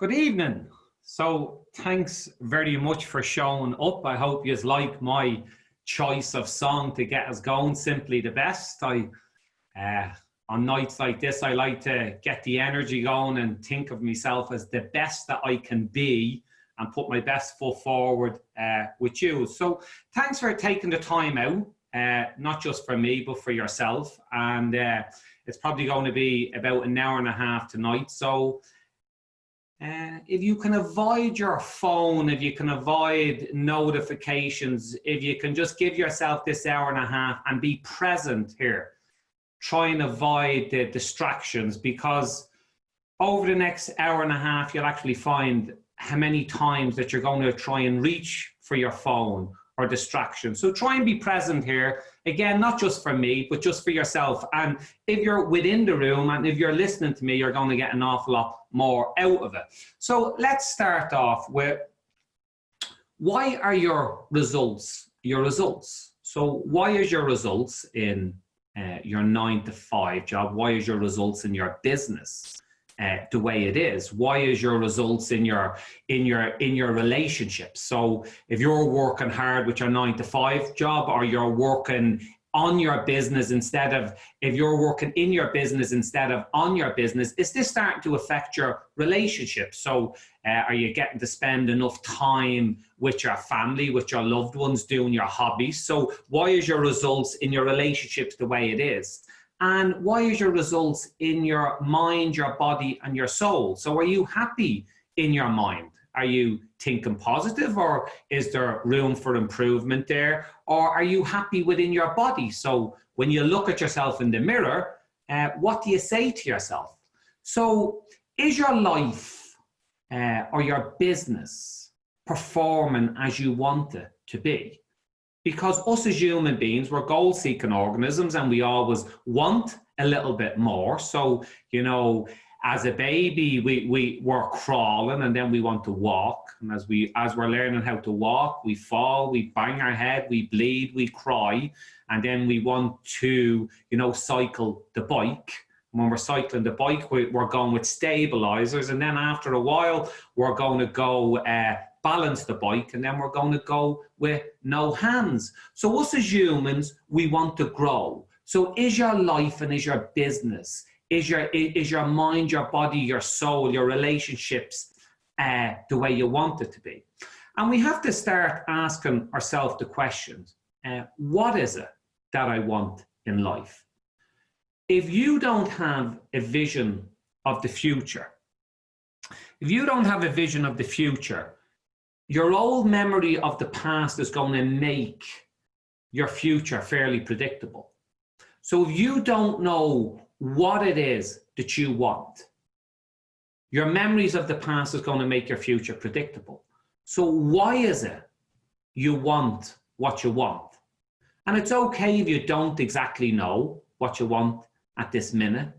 Good evening. So thanks very much for showing up. I hope you like my choice of song to get us going, Simply the Best. On nights like this, I like to get the energy going and think of myself as the best that I can be and put my best foot forward with you. So thanks for taking the time out, not just for me, but for yourself. And it's probably going to be about an hour and a half tonight. So if you can avoid your phone, if you can avoid notifications, if you can just give yourself this hour and a half and be present here, try and avoid the distractions, because over the next hour and a half, you'll actually find how many times that you're going to try and reach for your phone or distraction. So try and be present here. Again, not just for me, but just for yourself. And if you're within the room and if you're listening to me, you're going to get an awful lot more out of it. So let's start off with, why are your results your results? So why is your results in your 9-to-5 job? Why is your results in your business the way it is? Why is your results in your relationships? So if you're working hard with your 9-to-5 job, or you're working on your business instead of, if you're working in your business instead of on your business, is this starting to affect your relationships? So are you getting to spend enough time with your family, with your loved ones, doing your hobbies? So why is your results in your relationships the way it is? And why is your results in your mind, your body, and your soul? So are you happy in your mind? Are you thinking positive, or is there room for improvement there? Or are you happy within your body? So when you look at yourself in the mirror, what do you say to yourself? So is your life or your business performing as you want it to be? Because us as human beings, we're goal-seeking organisms, and we always want a little bit more. So, you know, as a baby, we're crawling, and then we want to walk. And as we're learning how to walk, we fall, we bang our head, we bleed, we cry, and then we want to, you know, cycle the bike. When we're cycling the bike, we're going with stabilizers, and then after a while, we're going to go balance the bike, and then we're going to go with no hands. So us as humans, we want to grow. So is your life and is your business, is your mind, your body, your soul, your relationships the way you want it to be? And we have to start asking ourselves the questions, what is it that I want in life? If you don't have a vision of the future, your old memory of the past is going to make your future fairly predictable. So if you don't know what it is that you want, your memories of the past is going to make your future predictable. So why is it you want what you want? And it's okay if you don't exactly know what you want at this minute,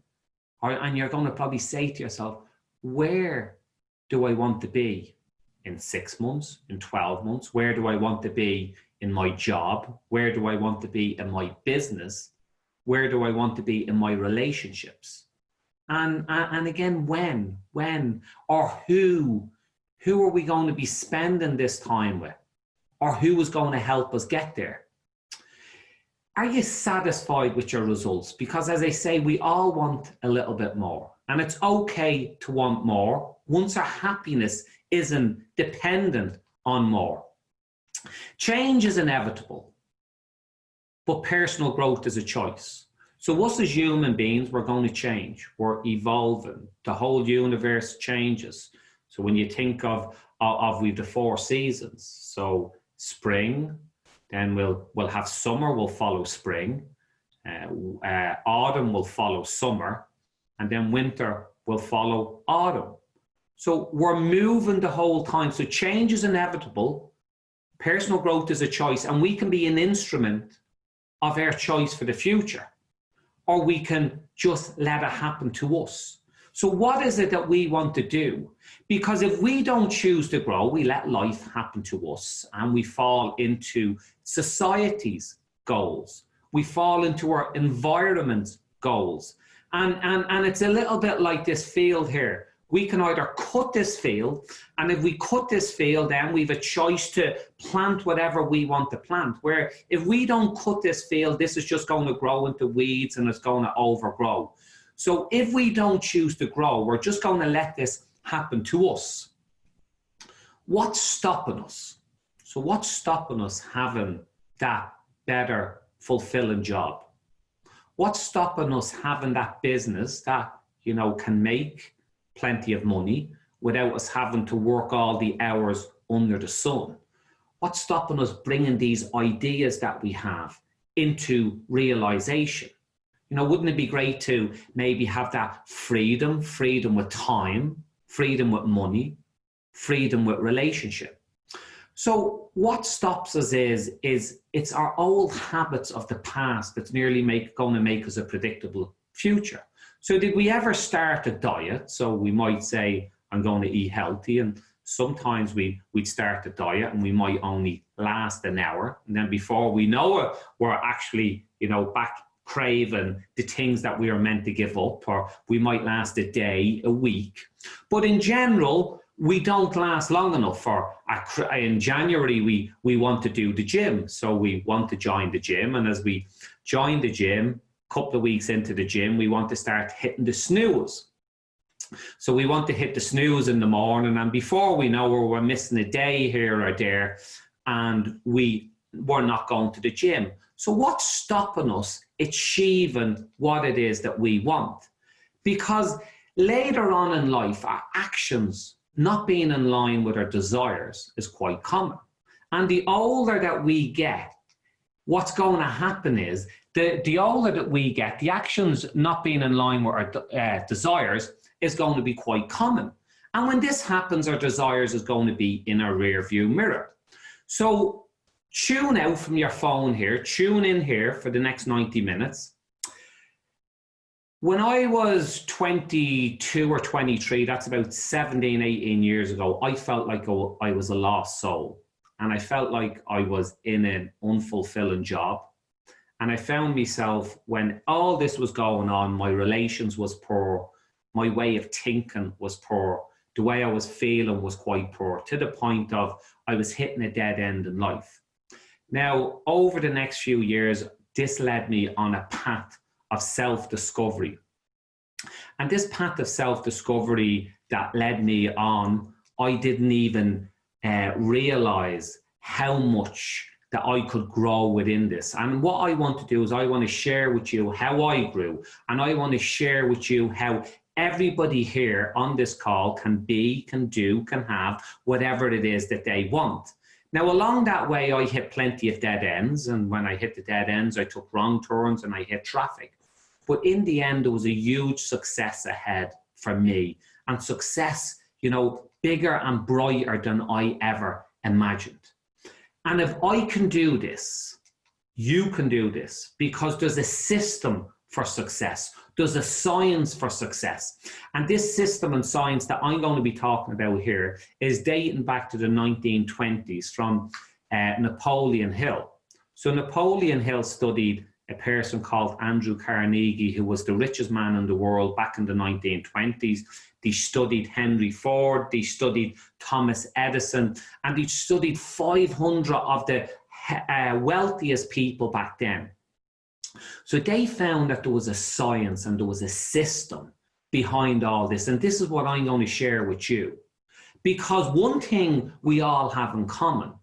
and you're going to probably say to yourself, where do I want to be in 6 months, in 12 months? Where do I want to be in my job? Where do I want to be in my business? Where do I want to be in my relationships? And again, when, or who are we going to be spending this time with? Or who is going to help us get there? Are you satisfied with your results? Because as I say, we all want a little bit more. And it's okay to want more once our happiness isn't dependent on more. Change is inevitable, but personal growth is a choice. So us as human beings, we're going to change. We're evolving. The whole universe changes. So when you think of we've the 4 seasons, so spring, then we'll have summer will follow spring, autumn will follow summer, and then winter will follow autumn. So we're moving the whole time. So change is inevitable. Personal growth is a choice, and we can be an instrument of our choice for the future, or we can just let it happen to us. So what is it that we want to do? Because if we don't choose to grow, we let life happen to us, and we fall into society's goals. We fall into our environment's goals. And it's a little bit like this field here, We can either cut this field, and if we cut this field, then we've a choice to plant whatever we want to plant. Where if we don't cut this field, this is just going to grow into weeds and it's going to overgrow. So if we don't choose to grow, we're just going to let this happen to us. What's stopping us? So what's stopping us having that better, fulfilling job? What's stopping us having that business that, you know, can make plenty of money without us having to work all the hours under the sun? What's stopping us bringing these ideas that we have into realization? You know, wouldn't it be great to maybe have that freedom with time, freedom with money, freedom with relationship? So what stops us is it's our old habits of the past that's nearly going to make us a predictable future. So did we ever start a diet? So we might say, I'm going to eat healthy, and sometimes we'd start a diet and we might only last an hour. And then before we know it, we're actually, you know, back craving the things that we are meant to give up, or we might last a day, a week. But in general, we don't last long enough. In January, we want to do the gym. So we want to join the gym. And as we join the gym, couple of weeks into the gym, we want to start hitting the snooze. So we want to hit the snooze in the morning, and before we know it, we're missing a day here or there, and we're not going to the gym. So what's stopping us achieving what it is that we want? Because later on in life, our actions not being in line with our desires is quite common. And the older that we get, what's going to happen is the older that we get, the actions not being in line with our desires is going to be quite common. And when this happens, our desires is going to be in our rear view mirror. So tune out from your phone here, tune in here for the next 90 minutes. When I was 22 or 23, that's about 17, 18 years ago, I felt like I was a lost soul. And I felt like I was in an unfulfilling job. And I found myself, when all this was going on, my relations was poor, my way of thinking was poor, the way I was feeling was quite poor, to the point of I was hitting a dead end in life. Now, over the next few years, this led me on a path of self-discovery. And this path of self-discovery that led me on, I didn't even realize how much that I could grow within this. And what I want to do is I want to share with you how I grew, and I want to share with you how everybody here on this call can be, can do, can have whatever it is that they want. Now, along that way, I hit plenty of dead ends. And when I hit the dead ends, I took wrong turns and I hit traffic. But in the end, there was a huge success ahead for me. And success, you know, bigger and brighter than I ever imagined. And if I can do this, you can do this, because there's a system for success. There's a science for success. And this system and science that I'm going to be talking about here is dating back to the 1920s from Napoleon Hill. So Napoleon Hill studied a person called Andrew Carnegie, who was the richest man in the world back in the 1920s. They studied Henry Ford, they studied Thomas Edison, and they studied 500 of the wealthiest people back then. So they found that there was a science and there was a system behind all this. And this is what I'm going to share with you. Because one thing we all have in common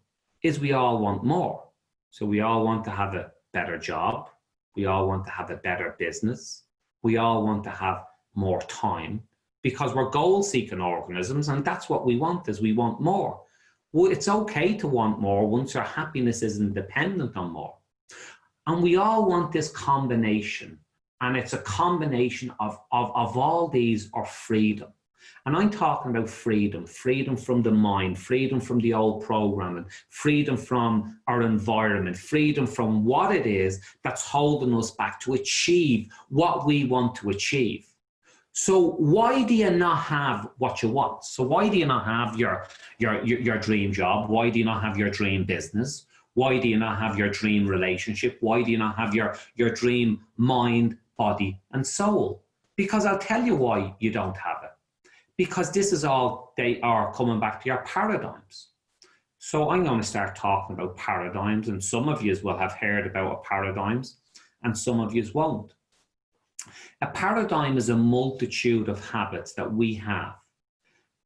is we all want more. So we all want to have a better job. We all want to have a better business. We all want to have more time, because we're goal-seeking organisms, and that's what we want, is we want more. Well, it's okay to want more once your happiness isn't dependent on more. And we all want this combination, and it's a combination of all these are freedom. And I'm talking about freedom, freedom from the mind, freedom from the old programming, freedom from our environment, freedom from what it is that's holding us back to achieve what we want to achieve. So why do you not have what you want? So why do you not have your dream job? Why do you not have your dream business? Why do you not have your dream relationship? Why do you not have your dream mind, body, and soul? Because I'll tell you why you don't have it. because this is all they are coming back to your paradigms. So I'm going to start talking about paradigms, and some of you will have heard about paradigms and some of you won't. A paradigm is a multitude of habits that we have,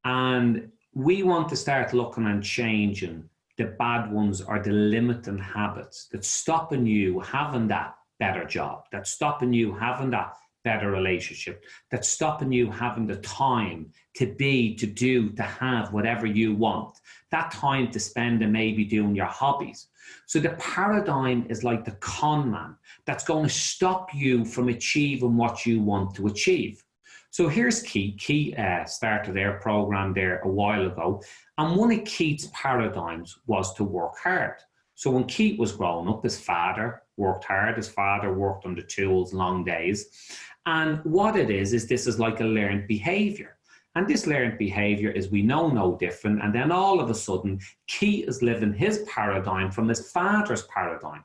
and we want to start looking and changing the bad ones or the limiting habits that's stopping you having that better job, that's stopping you having that better relationship, that's stopping you having the time to be, to do, to have whatever you want, that time to spend and maybe doing your hobbies. So the paradigm is like the con man that's going to stop you from achieving what you want to achieve. So here's Keith. Keith started their program there a while ago, and one of Keith's paradigms was to work hard. So when Keith was growing up, his father worked hard. His father worked on the tools, long days. And what it is this is like a learned behavior. And this learned behavior is we know no different. And then all of a sudden, Keith is living his paradigm from his father's paradigm.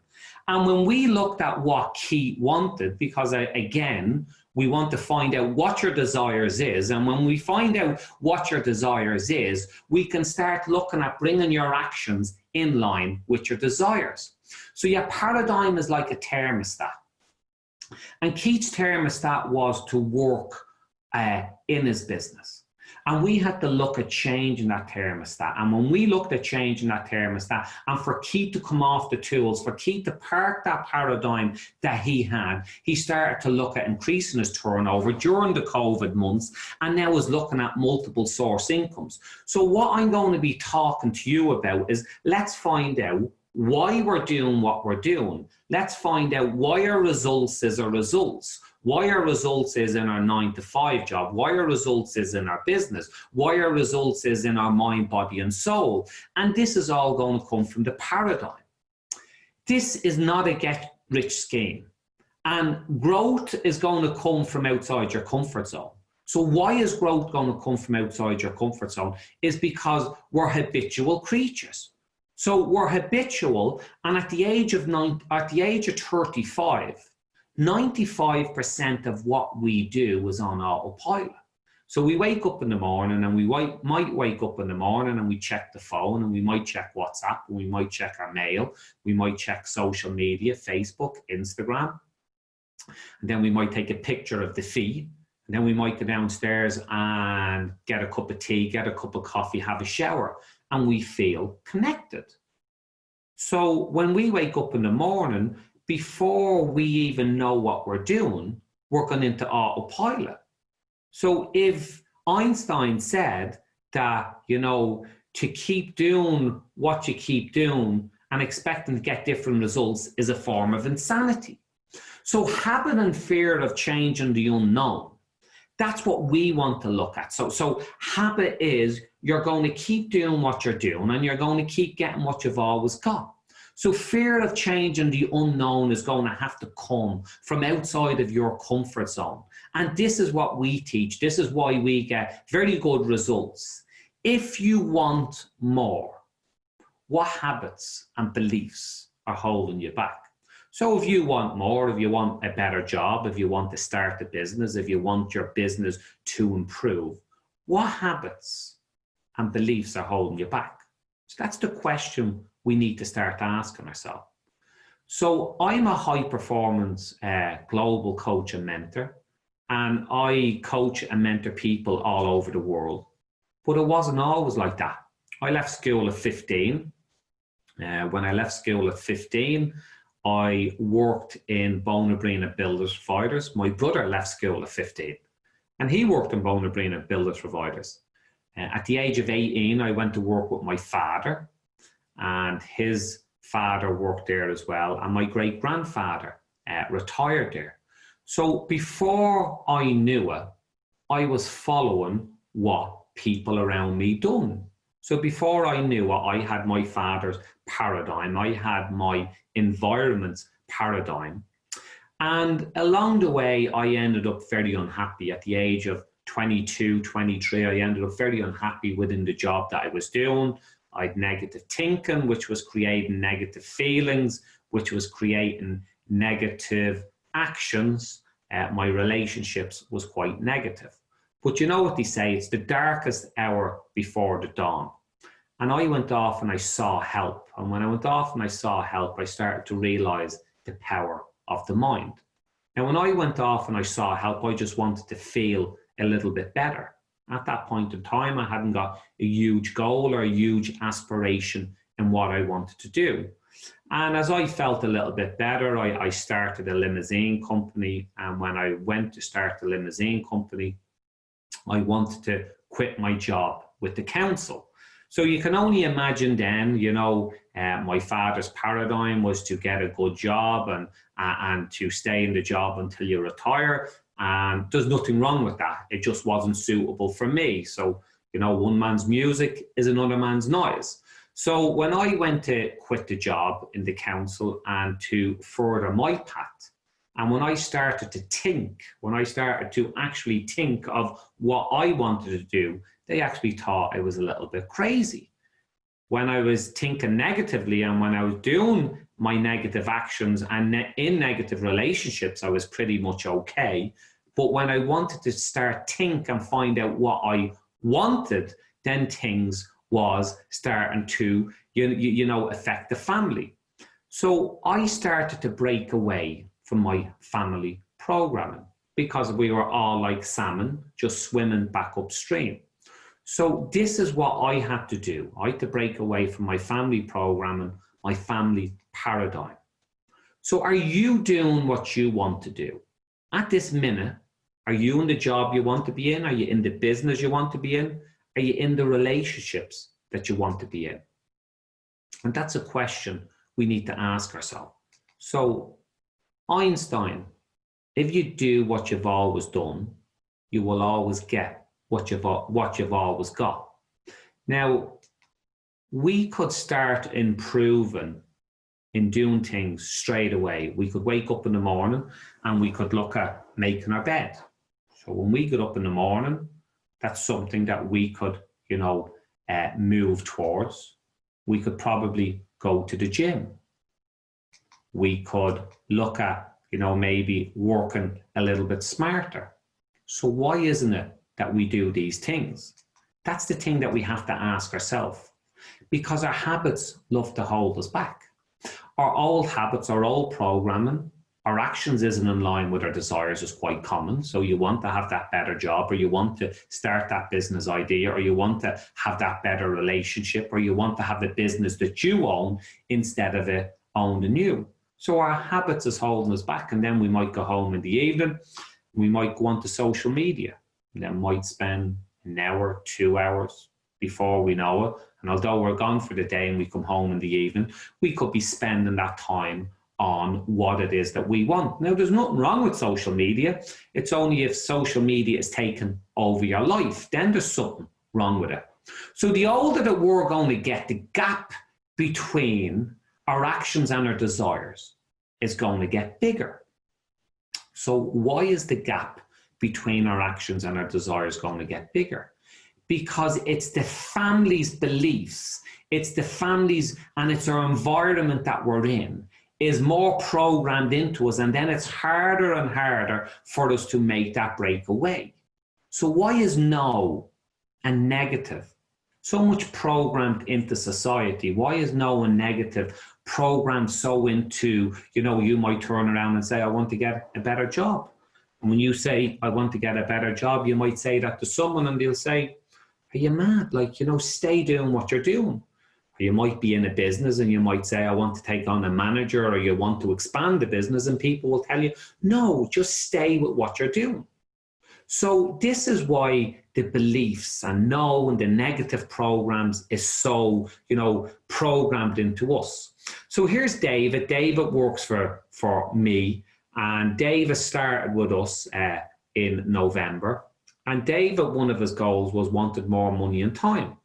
And when we looked at what Keith wanted, because again, we want to find out what your desires is. And when we find out what your desires is, we can start looking at bringing your actions in line with your desires. So your paradigm is like a thermostat. And Keith's thermostat was to work in his business. And we had to look at changing that thermostat. And when we looked at changing that thermostat, and for Keith to come off the tools, for Keith to park that paradigm that he had, he started to look at increasing his turnover during the COVID months, and now is looking at multiple source incomes. So what I'm going to be talking to you about is, let's find out why we're doing what we're doing. Let's find out why our results is our results. Why our results is in our 9-to-5 job, why our results is in our business, why our results is in our mind, body, and soul. And this is all going to come from the paradigm. This is not a get-rich scheme. And growth is going to come from outside your comfort zone. So why is growth going to come from outside your comfort zone? Is because we're habitual creatures. So we're habitual, and at the age of 35, 95% of what we do is on autopilot. So we wake up in the morning, and we might wake up in the morning and we check the phone, and we might check WhatsApp, and we might check our mail, we might check social media, Facebook, Instagram, and then we might take a picture of the feed, and then we might go downstairs and get a cup of tea, get a cup of coffee, have a shower, and we feel connected. So when we wake up in the morning, before we even know what we're doing, we're going into autopilot. So if Einstein said that, to keep doing what you keep doing and expecting to get different results is a form of insanity. So habit and fear of changing the unknown, that's what we want to look at. So habit is you're going to keep doing what you're doing, and you're going to keep getting what you've always got. So fear of changing the unknown is going to have to come from outside of your comfort zone. And this is what we teach. This is why we get very good results. If you want more, what habits and beliefs are holding you back? So if you want more, if you want a better job, if you want to start a business, if you want your business to improve, what habits and beliefs are holding you back? So that's the question we need to start asking ourselves. So I'm a high performance global coach and mentor, and I coach and mentor people all over the world. But it wasn't always like that. I left school at 15. When I left school at 15, I worked in Bona Brina Builders Providers. My brother left school at 15, and he worked in Bona Brina Builders Providers. At the age of 18, I went to work with my father, and his father worked there as well, and my great-grandfather retired there. So before I knew it, I was following what people around me done. So before I knew it, I had my father's paradigm, I had my environment's paradigm, and along the way, I ended up very unhappy. At the age of 22, 23, I ended up very unhappy within the job that I was doing. I had negative thinking, which was creating negative feelings, which was creating negative actions. My relationships was quite negative. But you know what they say, it's the darkest hour before the dawn. And I went off and I saw help. And when I went off and I saw help, I started to realize the power of the mind. Now, when I went off and I saw help, I just wanted to feel a little bit better. At that point in time, I hadn't got a huge goal or a huge aspiration in what I wanted to do. And as I felt a little bit better, I started a limousine company. And when I went to start the limousine company, I wanted to quit my job with the council. So you can only imagine then, you know, my father's paradigm was to get a good job and to stay in the job until you retire. And there's nothing wrong with that. It just wasn't suitable for me. So, you know, one man's music is another man's noise. So when I went to quit the job in the council and to further my path, and when I started to think, when I started to actually think of what I wanted to do, they actually thought I was a little bit crazy. When I was thinking negatively and when I was doing my negative actions and in negative relationships, I was pretty much okay. But when I wanted to start think and find out what I wanted, then things was starting to, you know, affect the family. So I started to break away from my family programming because we were all like salmon, just swimming back upstream. So this is what I had to do. I had to break away from my family programming, my family paradigm. So are you doing what you want to do? At this minute, are you in the job you want to be in? Are you in the business you want to be in? Are you in the relationships that you want to be in? And that's a question we need to ask ourselves. So Einstein, if you do what you've always done, you will always get what you've always got. Now, we could start improving in doing things straight away. We could wake up in the morning and we could look at making our bed. So when we get up in the morning, that's something that we could, you know, move towards. We could probably go to the gym. We could look at, you know, maybe working a little bit smarter. So why isn't it that we do these things? That's the thing that we have to ask ourselves, because our habits love to hold us back. Our old habits, our old programming, our actions isn't in line with our desires is quite common. So you want to have that better job, or you want to start that business idea, or you want to have that better relationship, or you want to have the business that you own instead of it owned in you. So our habits is holding us back. And then we might go home in the evening, we might go onto social media, and then might spend an hour, 2 hours before we know it. And although we're gone for the day and we come home in the evening, we could be spending that time on what it is that we want. Now, there's nothing wrong with social media. It's only if social media is taken over your life, then there's something wrong with it. So the older that we're going to get, the gap between our actions and our desires is going to get bigger. So why is the gap between our actions and our desires going to get bigger? Because it's the family's beliefs, it's the family's, and it's our environment that we're in is more programmed into us, and then it's harder and harder for us to make that breakaway. So why is no and negative so much programmed into society? Why is no and negative programmed so into, you know, you might turn around and say, I want to get a better job. And when you say, I want to get a better job, you might say that to someone and they'll say, are you mad? Like, you know, stay doing what you're doing. Or you might be in a business and you might say, I want to take on a manager, or you want to expand the business, and people will tell you, no, just stay with what you're doing. So this is why the beliefs and no and the negative programs is so, you know, programmed into us. So here's David. David works for me, and David started with us in November. And David, one of his goals was wanted more money and time,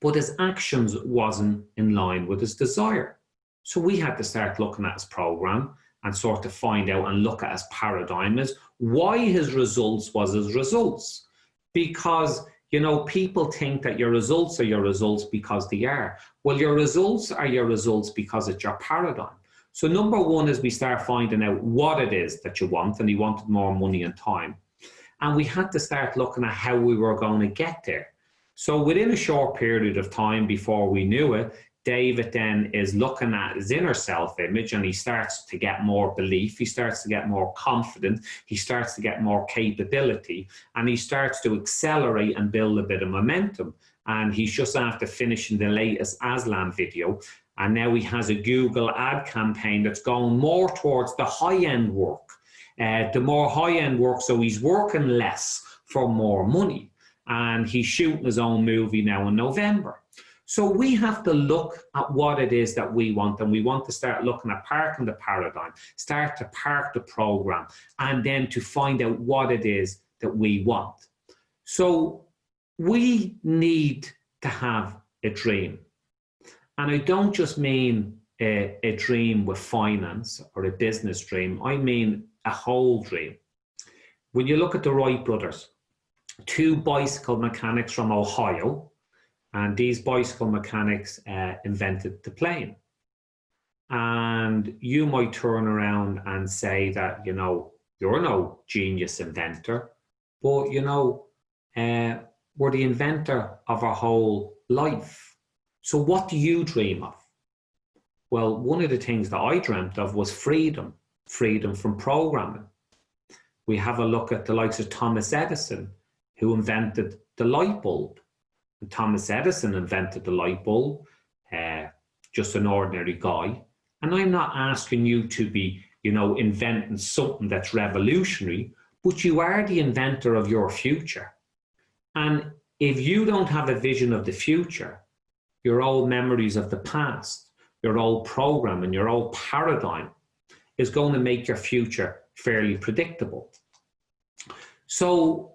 but his actions wasn't in line with his desire. So we had to start looking at his program and sort of find out and look at his paradigm is why his results was his results. Because, you know, people think that your results are your results because they are. Well, your results are your results because it's your paradigm. So number one is we start finding out what it is that you want, and he wanted more money and time. And we had to start looking at how we were going to get there. So within a short period of time before we knew it, David then is looking at his inner self-image, and he starts to get more belief, he starts to get more confident, he starts to get more capability, and he starts to accelerate and build a bit of momentum. And he's just after finishing the latest Aslan video, and now he has a Google ad campaign that's going more towards the high-end work. The more high-end work, so he's working less for more money. And he's shooting his own movie now in November. So we have to look at what it is that we want, and we want to start looking at parking the paradigm, start to park the program, and then to find out what it is that we want. So we need to have a dream. And I don't just mean a dream with finance or a business dream. I mean a whole dream. When you look at the Wright brothers, two bicycle mechanics from Ohio, and these bicycle mechanics invented the plane. And you might turn around and say that, you know, you're no genius inventor, but, you know, we're the inventor of our whole life. So what do you dream of? Well, one of the things that I dreamt of was freedom, freedom from programming. We have a look at the likes of Thomas Edison, who invented the light bulb. And Thomas Edison invented the light bulb, just an ordinary guy. And I'm not asking you to be, you know, inventing something that's revolutionary, but you are the inventor of your future. And if you don't have a vision of the future, your old memories of the past, your old program and your old paradigm is going to make your future fairly predictable. So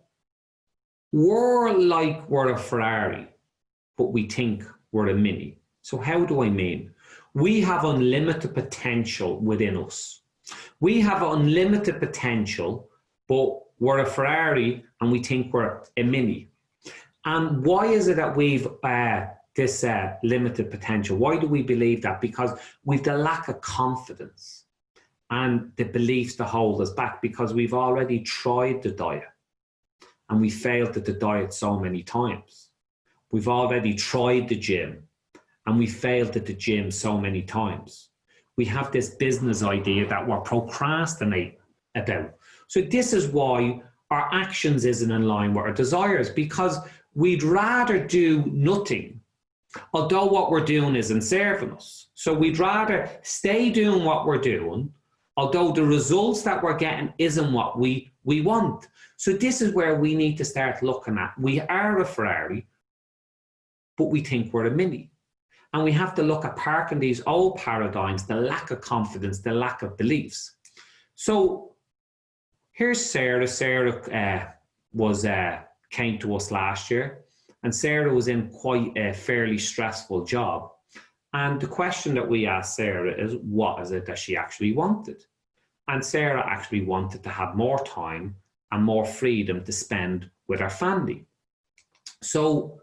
we're a Ferrari, but we think we're a Mini. So how do I mean? We have unlimited potential within us. We have unlimited potential, but we're a Ferrari and we think we're a Mini. And why is it that we've this limited potential? Why do we believe that? Because we've the lack of confidence and the beliefs that hold us back, because we've already tried the diet and we failed at the diet so many times. We've already tried the gym and we failed at the gym so many times. We have this business idea that we're procrastinating about. So this is why our actions isn't in line with our desires, because we'd rather do nothing, although what we're doing isn't serving us. So we'd rather stay doing what we're doing, although the results that we're getting isn't what we want. So this is where we need to start looking at. We are a Ferrari, but we think we're a Mini. And we have to look at parking these old paradigms, the lack of confidence, the lack of beliefs. So here's Sarah. Sarah came to us last year, and Sarah was in quite a fairly stressful job. And the question that we asked Sarah is, what is it that she actually wanted? And Sarah actually wanted to have more time and more freedom to spend with her family. So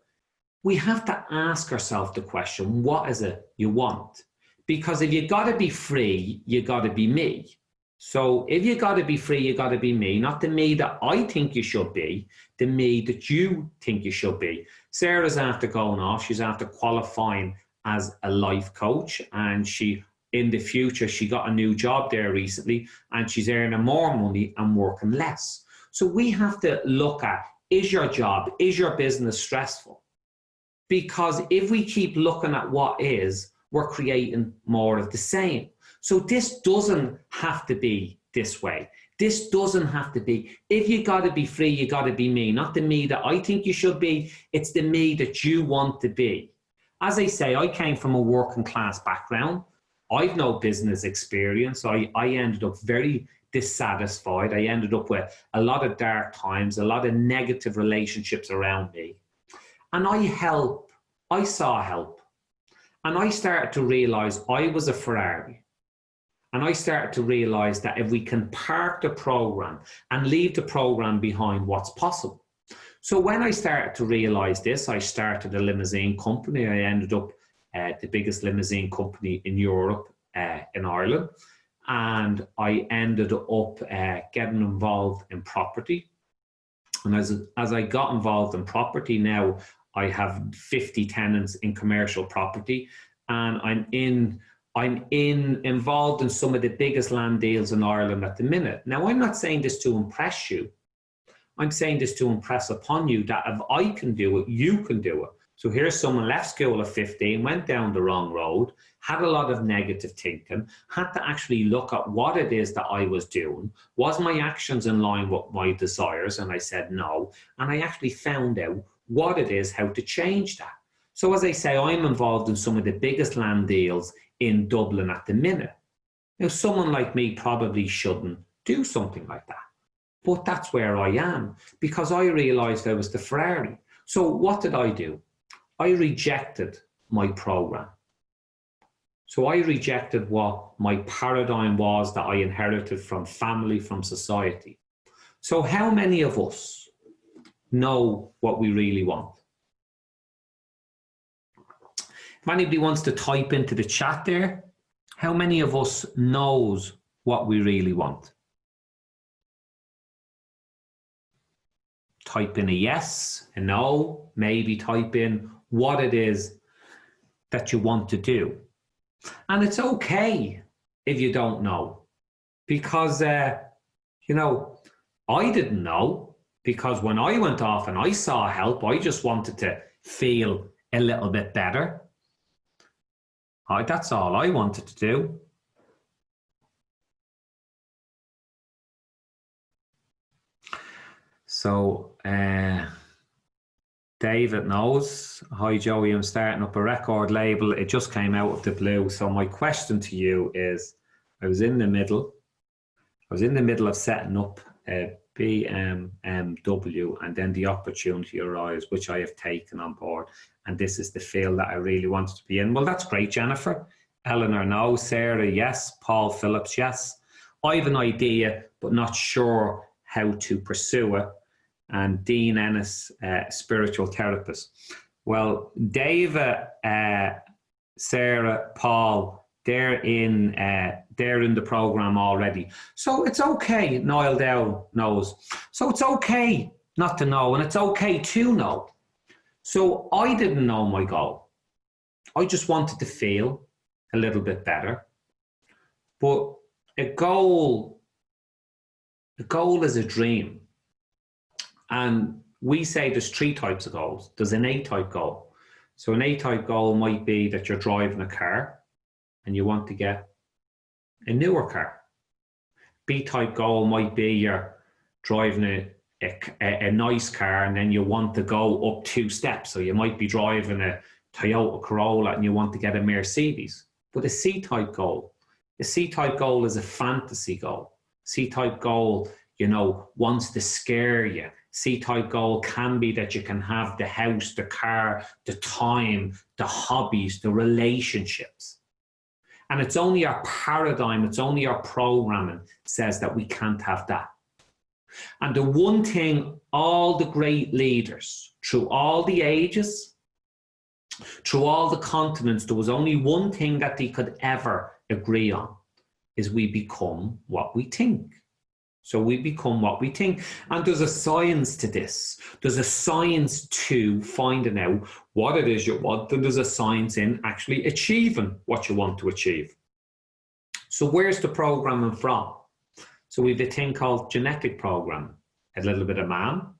we have to ask ourselves the question, what is it you want? Because if you got to be free, you got to be me. So if you got to be free, you got to be me, not the me that I think you should be, the me that you think you should be. Sarah's after going off. She's after qualifying as a life coach, and in the future, she got a new job there recently, and she's earning more money and working less. So we have to look at, is your job, is your business stressful? Because if we keep looking at what is, we're creating more of the same. So this doesn't have to be this way. This doesn't have to be. If you got to be free, you got to be me, not the me that I think you should be. It's the me that you want to be. As I say, I came from a working class background. I've no business experience. I ended up very dissatisfied. I ended up with a lot of dark times, a lot of negative relationships around me. And I saw help. And I started to realize I was a Ferrari. And I started to realize that if we can park the program and leave the program behind, what's possible. So when I started to realize this, I started a limousine company. I ended up the biggest limousine company in Europe, in Ireland. And I ended up getting involved in property. And as I got involved in property now, I have 50 tenants in commercial property, and involved in some of the biggest land deals in Ireland at the minute. Now, I'm not saying this to impress you. I'm saying this to impress upon you that if I can do it, you can do it. So here's someone left school at 15, went down the wrong road, had a lot of negative thinking, had to actually look at what it is that I was doing. Was my actions in line with my desires? And I said no. And I actually found out what it is, how to change that. So as I say, I'm involved in some of the biggest land deals in Dublin at the minute. Now, someone like me probably shouldn't do something like that. But that's where I am, because I realized I was the Ferrari. So what did I do? I rejected my program. So I rejected what my paradigm was that I inherited from family, from society. So how many of us know what we really want? If anybody wants to type into the chat there, how many of us knows what we really want? Type in a yes, a no, maybe type in what it is that you want to do. And it's okay if you don't know, because, you know, I didn't know, because when I went off and I saw help, I just wanted to feel a little bit better. That's all I wanted to do. So, David knows. Hi, Joey, I'm starting up a record label. It just came out of the blue. So my question to you is, I was in the middle of setting up a BMW, and then the opportunity arose, which I have taken on board. And this is the field that I really wanted to be in. Well, that's great, Jennifer. Eleanor, no. Sarah, yes. Paul Phillips, yes. I have an idea, but not sure how to pursue it. And Dean Ennis, spiritual therapist. Well, David, Sarah, Paul, they're in the program already. So it's okay, Niall Dow knows. So it's okay not to know, and it's okay to know. So I didn't know my goal. I just wanted to feel a little bit better. But a goal is a dream. And we say there's 3 types of goals. There's an A-type goal. So an A-type goal might be that you're driving a car and you want to get a newer car. B-type goal might be you're driving a nice car and then you want to go up 2 steps. So you might be driving a Toyota Corolla and you want to get a Mercedes. But a C-type goal is a fantasy goal. C-type goal, you know, wants to scare you. C-type goal can be that you can have the house, the car, the time, the hobbies, the relationships. And it's only our paradigm, it's only our programming says that we can't have that. And the one thing all the great leaders, through all the ages, through all the continents, there was only one thing that they could ever agree on, is we become what we think. So we become what we think. And there's a science to this. There's a science to finding out what it is you want, and there's a science in actually achieving what you want to achieve. So where's the programming from? So we have a thing called genetic programming. A little bit of mom,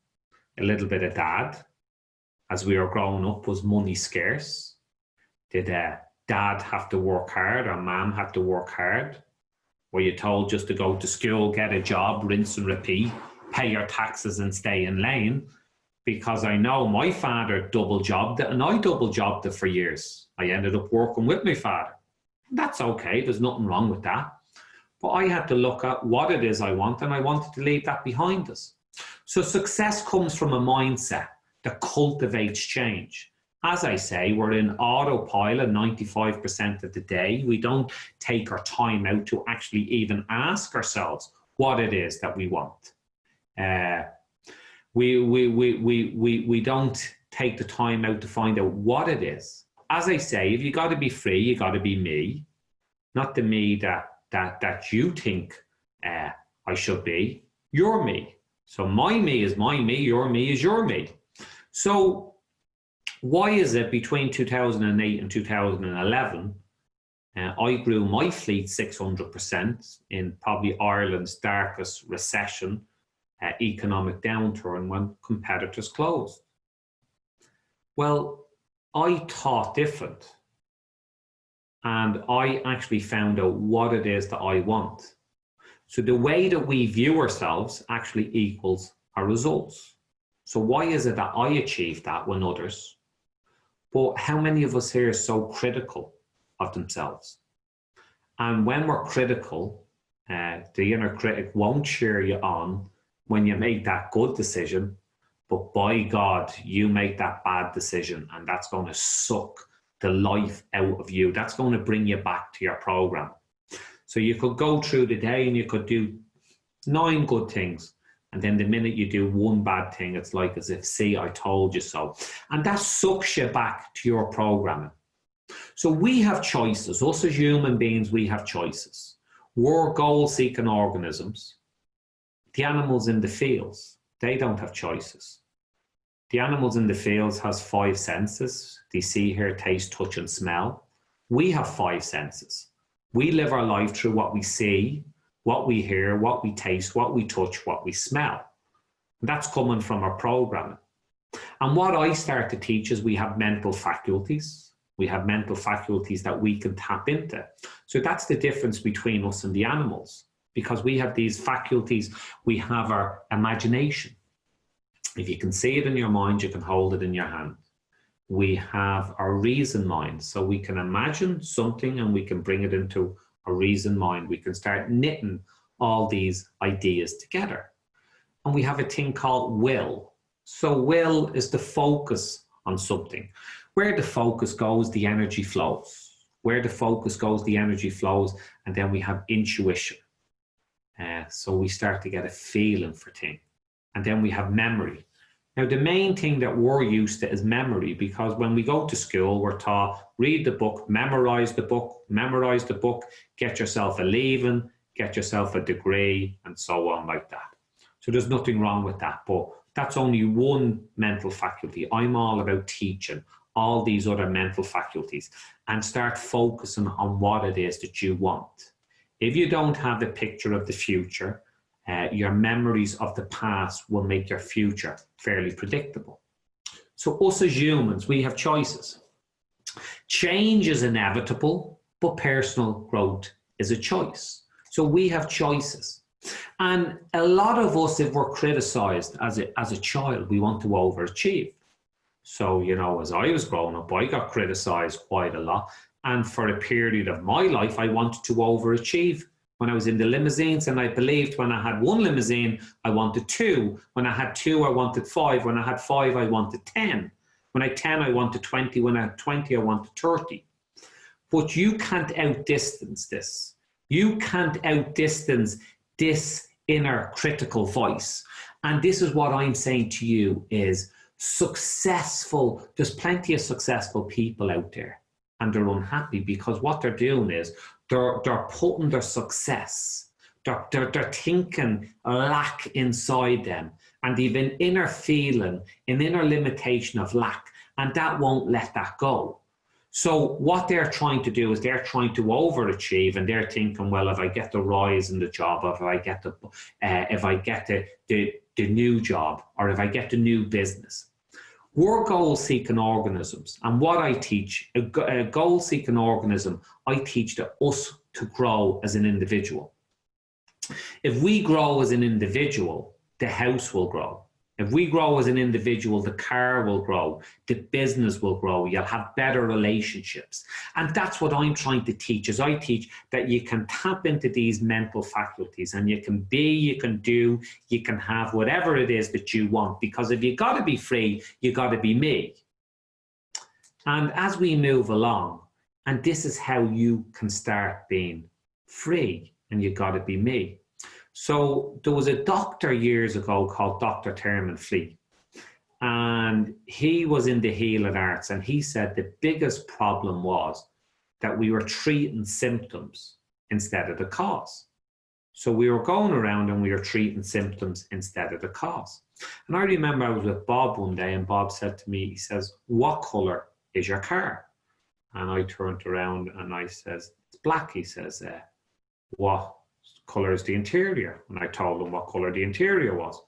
a little bit of dad. As we were growing up, was money scarce? Did dad have to work hard or mom have to work hard? Were you told just to go to school, get a job, rinse and repeat, pay your taxes and stay in lane? Because I know my father double jobbed it and I double jobbed it for years. I ended up working with my father. That's okay, there's nothing wrong with that. But I had to look at what it is I want, and I wanted to leave that behind us. So success comes from a mindset that cultivates change. As I say, we're in autopilot 95% of the day. We don't take our time out to actually even ask ourselves what it is that we want. We don't take the time out to find out what it is. As I say, if you got to be free, you got to be me, not the me that you think I should be. You're me. So my me is my me, your me is your me. So why is it between 2008 and 2011, I grew my fleet 600% in probably Ireland's darkest recession, economic downturn when competitors closed? Well, I thought different. And I actually found out what it is that I want. So the way that we view ourselves actually equals our results. So why is it that I achieved that when others? But how many of us here are so critical of themselves? And when we're critical, the inner critic won't cheer you on when you make that good decision, but by God, you make that bad decision, and that's going to suck the life out of you. That's going to bring you back to your program. So you could go through the day and you could do 9 good things. And then the minute you do one bad thing, it's like as if, see, I told you so. And that sucks you back to your programming. So we have choices. Us as human beings, we have choices. We're goal-seeking organisms. The animals in the fields, they don't have choices. The animals in the fields has 5 senses. They see, hear, taste, touch, and smell. We have 5 senses. We live our life through what we see, what we hear, what we taste, what we touch, what we smell. And that's coming from our programming. And what I start to teach is we have mental faculties. We have mental faculties that we can tap into. So that's the difference between us and the animals. Because we have these faculties, we have our imagination. If you can see it in your mind, you can hold it in your hand. We have our reason mind. So we can imagine something and we can bring it into a reason mind. We can start knitting all these ideas together. And we have a thing called will. So will is the focus on something. Where the focus goes, the energy flows. Where the focus goes, the energy flows. And then we have intuition. So we start to get a feeling for things. And then we have memory. Now, the main thing that we're used to is memory, because when we go to school, we're taught, read the book, memorize the book, get yourself a leaving, get yourself a degree, and so on like that. So there's nothing wrong with that, but that's only one mental faculty. I'm all about teaching all these other mental faculties and start focusing on what it is that you want. If you don't have a picture of the future, your memories of the past will make your future fairly predictable. So us as humans, we have choices. Change is inevitable, but personal growth is a choice. So we have choices. And a lot of us, if we're criticized as a child, we want to overachieve. So, you know, as I was growing up, I got criticized quite a lot. And for a period of my life, I wanted to overachieve. When I was in the limousines, and I believed when I had 1 limousine, I wanted 2. When I had 2, I wanted 5. When I had 5, I wanted 10. When I had 10, I wanted 20. When I had 20, I wanted 30. But you can't outdistance this. You can't outdistance this inner critical voice. And this is what I'm saying to you is successful. There's plenty of successful people out there, and they're unhappy because what they're doing is they're putting their success, they're thinking lack inside them, and they've an inner feeling, an inner limitation of lack, and that won't let that go. So what they're trying to do is they're trying to overachieve, and they're thinking, well, if I get the rise in the job, or if I get the new job, or if I get the new business. We're goal-seeking organisms, and what I teach, a goal-seeking organism, I teach us to grow as an individual. If we grow as an individual, the house will grow. If we grow as an individual, the car will grow, the business will grow, you'll have better relationships. And that's what I'm trying to teach, is I teach that you can tap into these mental faculties and you can be, you can do, you can have whatever it is that you want. Because if you got to be free, you got to be me. And as we move along, and this is how you can start being free, and you got to be me. So there was a doctor years ago called Dr. Terman Fleet, and he was in the healing arts, and he said the biggest problem was that we were treating symptoms instead of the cause. So we were going around and we were treating symptoms instead of the cause. And I remember I was with Bob one day and Bob said to me, he says, what color is your car? And I turned around and I says, it's black. He says, what color is the interior? And I told him what color the interior was.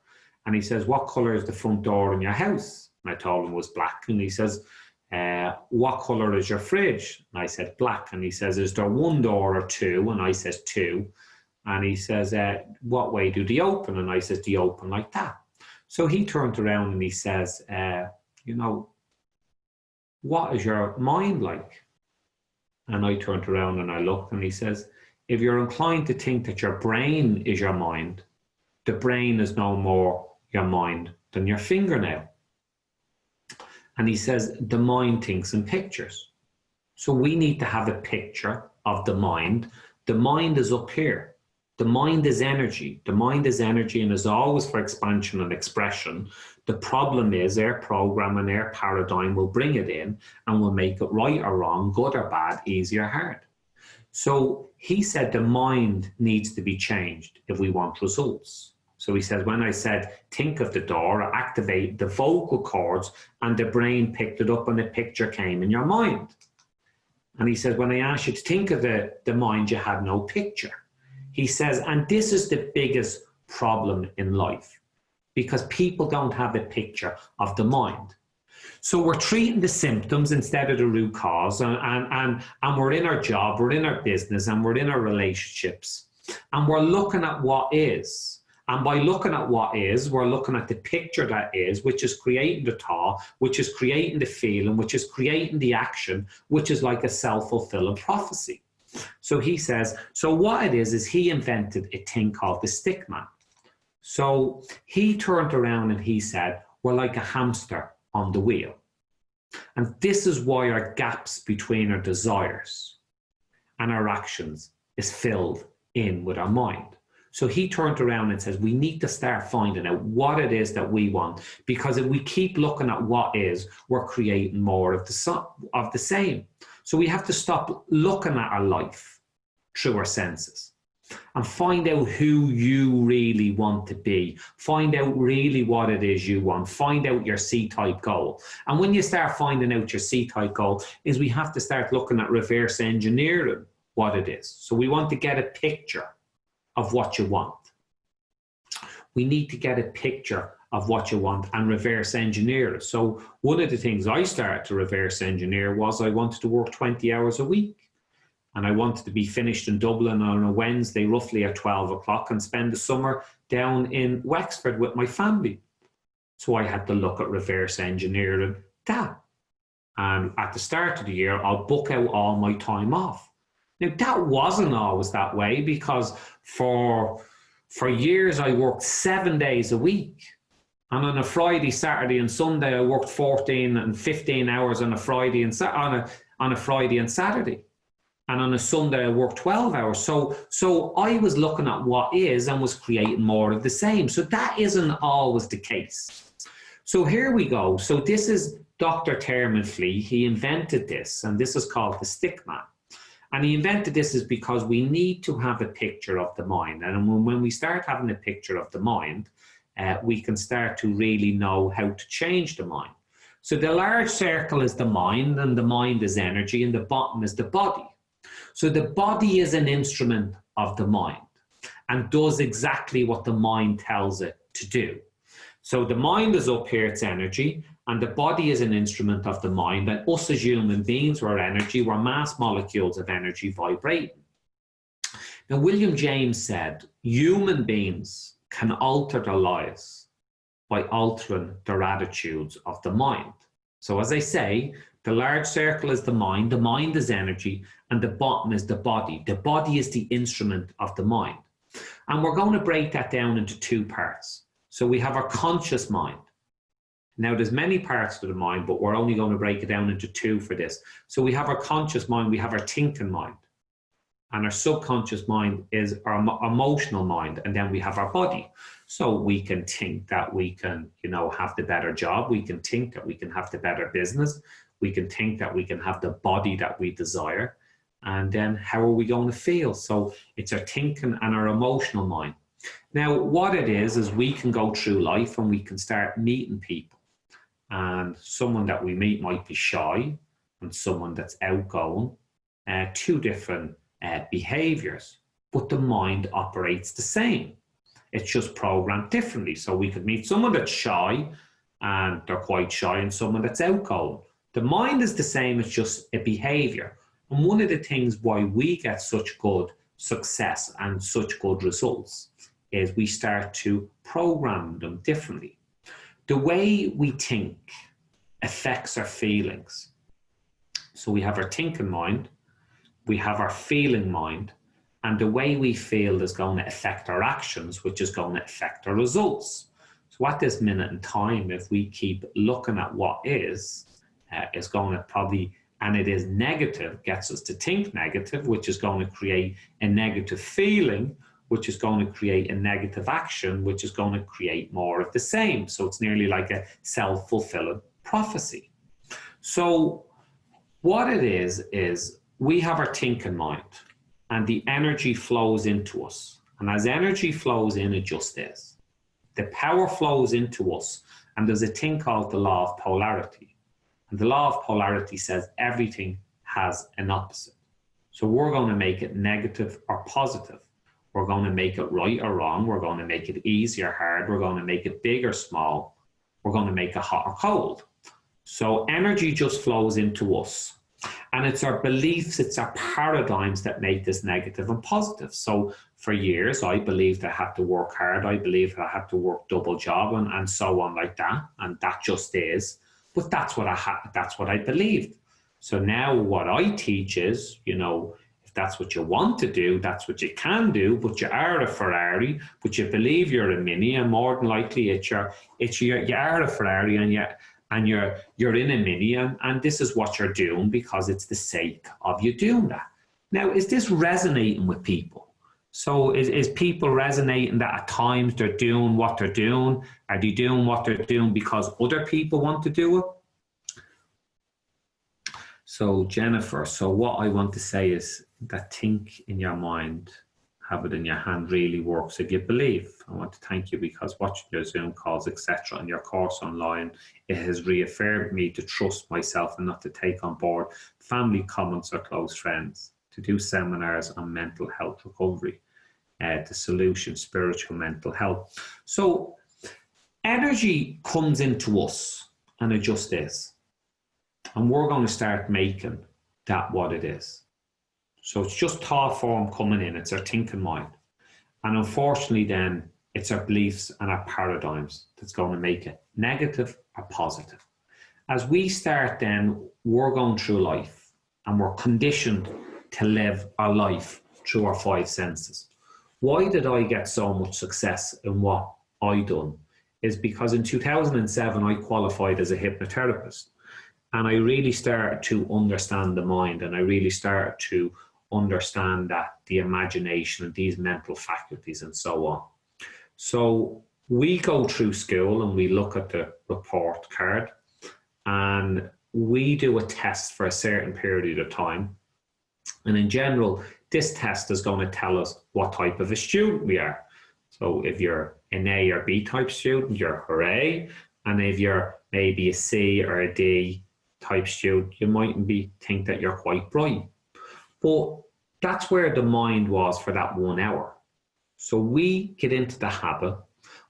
And he says, what color is the front door in your house? And I told him it was black. And he says, what color is your fridge? And I said, black. And he says, is there one door or two? And I says, two. And he says, what way do they open? And I says, they open like that. So he turned around and he says, you know, what is your mind like? And I turned around and I looked and he says, if you're inclined to think that your brain is your mind, the brain is no more your mind than your fingernail. And he says, the mind thinks in pictures. So we need to have a picture of the mind. The mind is up here. The mind is energy. The mind is energy and is always for expansion and expression. The problem is our program and our paradigm will bring it in and will make it right or wrong, good or bad, easy or hard. So he said the mind needs to be changed if we want results. So he says, when I said, think of the door, or activate the vocal cords, and the brain picked it up and the picture came in your mind. And he says, when I asked you to think of the mind, you had no picture. He says, and this is the biggest problem in life, because people don't have a picture of the mind. So we're treating the symptoms instead of the root cause, and we're in our job, we're in our business, and we're in our relationships, and we're looking at what is. And by looking at what is, we're looking at the picture that is, which is creating the thought, which is creating the feeling, which is creating the action, which is like a self-fulfilling prophecy. So he says, so what it is he invented a thing called the stick man. So he turned around and he said, we're like a hamster on the wheel. And this is why our gaps between our desires and our actions is filled in with our mind. So he turned around and says, we need to start finding out what it is that we want, because if we keep looking at what is, we're creating more of the same. So we have to stop looking at our life through our senses and find out who you really want to be. Find out really what it is you want. Find out your C-type goal. And when you start finding out your C-type goal, is we have to start looking at reverse engineering what it is. So we want to get a picture of what you want. We need to get a picture of what you want and reverse engineer it. So one of the things I started to reverse engineer was I wanted to work 20 hours a week. And I wanted to be finished in Dublin on a Wednesday, roughly at 12 o'clock, and spend the summer down in Wexford with my family. So I had to look at reverse engineering that. And at the start of the year, I'll book out all my time off. Now, that wasn't always that way, because for years I worked 7 days a week. And on a Friday, Saturday and Sunday, I worked 14 and 15 hours on a Friday and on a Friday and Saturday. And on a Sunday, I worked 12 hours. So I was looking at what is and was creating more of the same. So that isn't always the case. So here we go. So this is Dr. Terman Flea. He invented this, and this is called the stick man. And he invented this is because we need to have a picture of the mind. And when we start having a picture of the mind, we can start to really know how to change the mind. So the large circle is the mind, and the mind is energy, and the bottom is the body. So the body is an instrument of the mind and does exactly what the mind tells it to do. So the mind is up here, it's energy, and the body is an instrument of the mind. And us as human beings, we're energy, we're mass molecules of energy vibrating. Now, William James said, human beings can alter their lives by altering their attitudes of the mind. So as I say, the large circle is the mind is energy, and the bottom is the body. The body is the instrument of the mind. And we're going to break that down into two parts. So we have our conscious mind. Now, there's many parts to the mind, but we're only going to break it down into two for this. So we have our conscious mind, we have our thinking mind. And our subconscious mind is our emotional mind, and then we have our body. So we can think that we can, have the better job. We can think that we can have the better business. We can think that we can have the body that we desire. And then how are we going to feel? So it's our thinking and our emotional mind. Now, what it is we can go through life and we can start meeting people. And someone that we meet might be shy and someone that's outgoing, two different behaviors, but the mind operates the same. It's just programmed differently. So we could meet someone that's shy and they're quite shy and someone that's outgoing. The mind is the same, it's just a behavior. And one of the things why we get such good success and such good results is we start to program them differently. The way we think affects our feelings. So we have our thinking mind, we have our feeling mind, and the way we feel is going to affect our actions, which is going to affect our results. So at this minute in time, if we keep looking at what is going to probably, and it is negative, gets us to think negative, which is going to create a negative feeling, which is going to create a negative action, which is going to create more of the same. So it's nearly like a self-fulfilling prophecy. So what it is we have our thinking mind and the energy flows into us. And as energy flows in, it just is. The power flows into us. And there's a thing called the law of polarity. And the law of polarity says everything has an opposite. So we're going to make it negative or positive. We're going to make it right or wrong. We're going to make it easy or hard. We're going to make it big or small. We're going to make it hot or cold. So energy just flows into us. And it's our beliefs, it's our paradigms that make this negative and positive. So for years, I believed I had to work hard. I believed I had to work double job and so on like that. And that just is. But that's what I believed. So now what I teach is, if that's what you want to do, that's what you can do, but you are a Ferrari, but you believe you're a Mini, and more than likely you are a Ferrari and you're in a Mini, and this is what you're doing because it's the sake of you doing that. Now, is this resonating with people? So is people resonating that at times they're doing what they're doing? Are they doing what they're doing because other people want to do it? So Jennifer, so what I want to say is that think in your mind, have it in your hand really works if you believe. I want to thank you because watching your Zoom calls, etc., and your course online, it has reaffirmed me to trust myself and not to take on board family comments or close friends, to do seminars on mental health recovery, the solution, spiritual mental health. So energy comes into us and it just is. And we're going to start making that what it is. So it's just thought form coming in. It's our thinking mind. And unfortunately then, it's our beliefs and our paradigms that's going to make it negative or positive. As we start then, we're going through life and we're conditioned to live our life through our five senses. Why did I get so much success in what I done? Is because in 2007, I qualified as a hypnotherapist. And I really started to understand the mind, and I really started to understand that the imagination and these mental faculties and so on. So we go through school and we look at the report card and we do a test for a certain period of time. And in general, this test is going to tell us what type of a student we are. So if you're an A or B type student, you're hooray. And if you're maybe a C or a D type student, you mightn't think that you're quite bright. But that's where the mind was for that 1 hour. So we get into the habit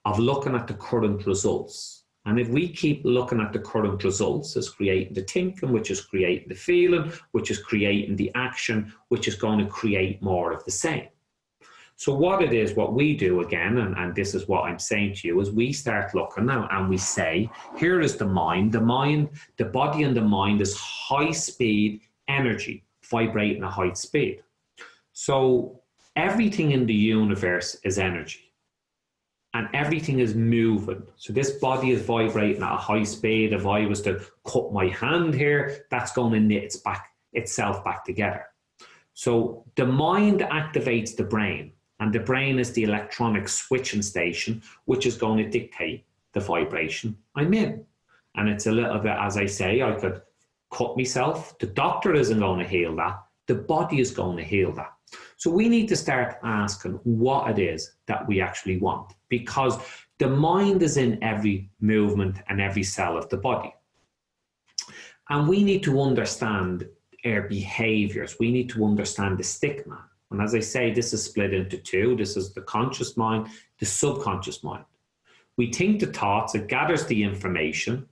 of looking at the current results. And if we keep looking at the current results, it's creating the thinking, which is creating the feeling, which is creating the action, which is going to create more of the same. So what it is, what we do again, and this is what I'm saying to you, is we start looking now and we say, here is the mind, the body and the mind is high speed energy, vibrating at high speed. So everything in the universe is energy and everything is moving. So this body is vibrating at a high speed. If I was to cut my hand here, that's going to knit itself back together. So the mind activates the brain, and the brain is the electronic switching station, which is going to dictate the vibration I'm in. And it's a little bit, as I say, I could cut myself. The doctor isn't going to heal that. the body is going to heal that. So we need to start asking what it is that we actually want, because the mind is in every movement and every cell of the body. And we need to understand our behaviors. We need to understand the stigma. And as I say, this is split into two. This is the conscious mind, the subconscious mind. We think the thoughts, it gathers the information,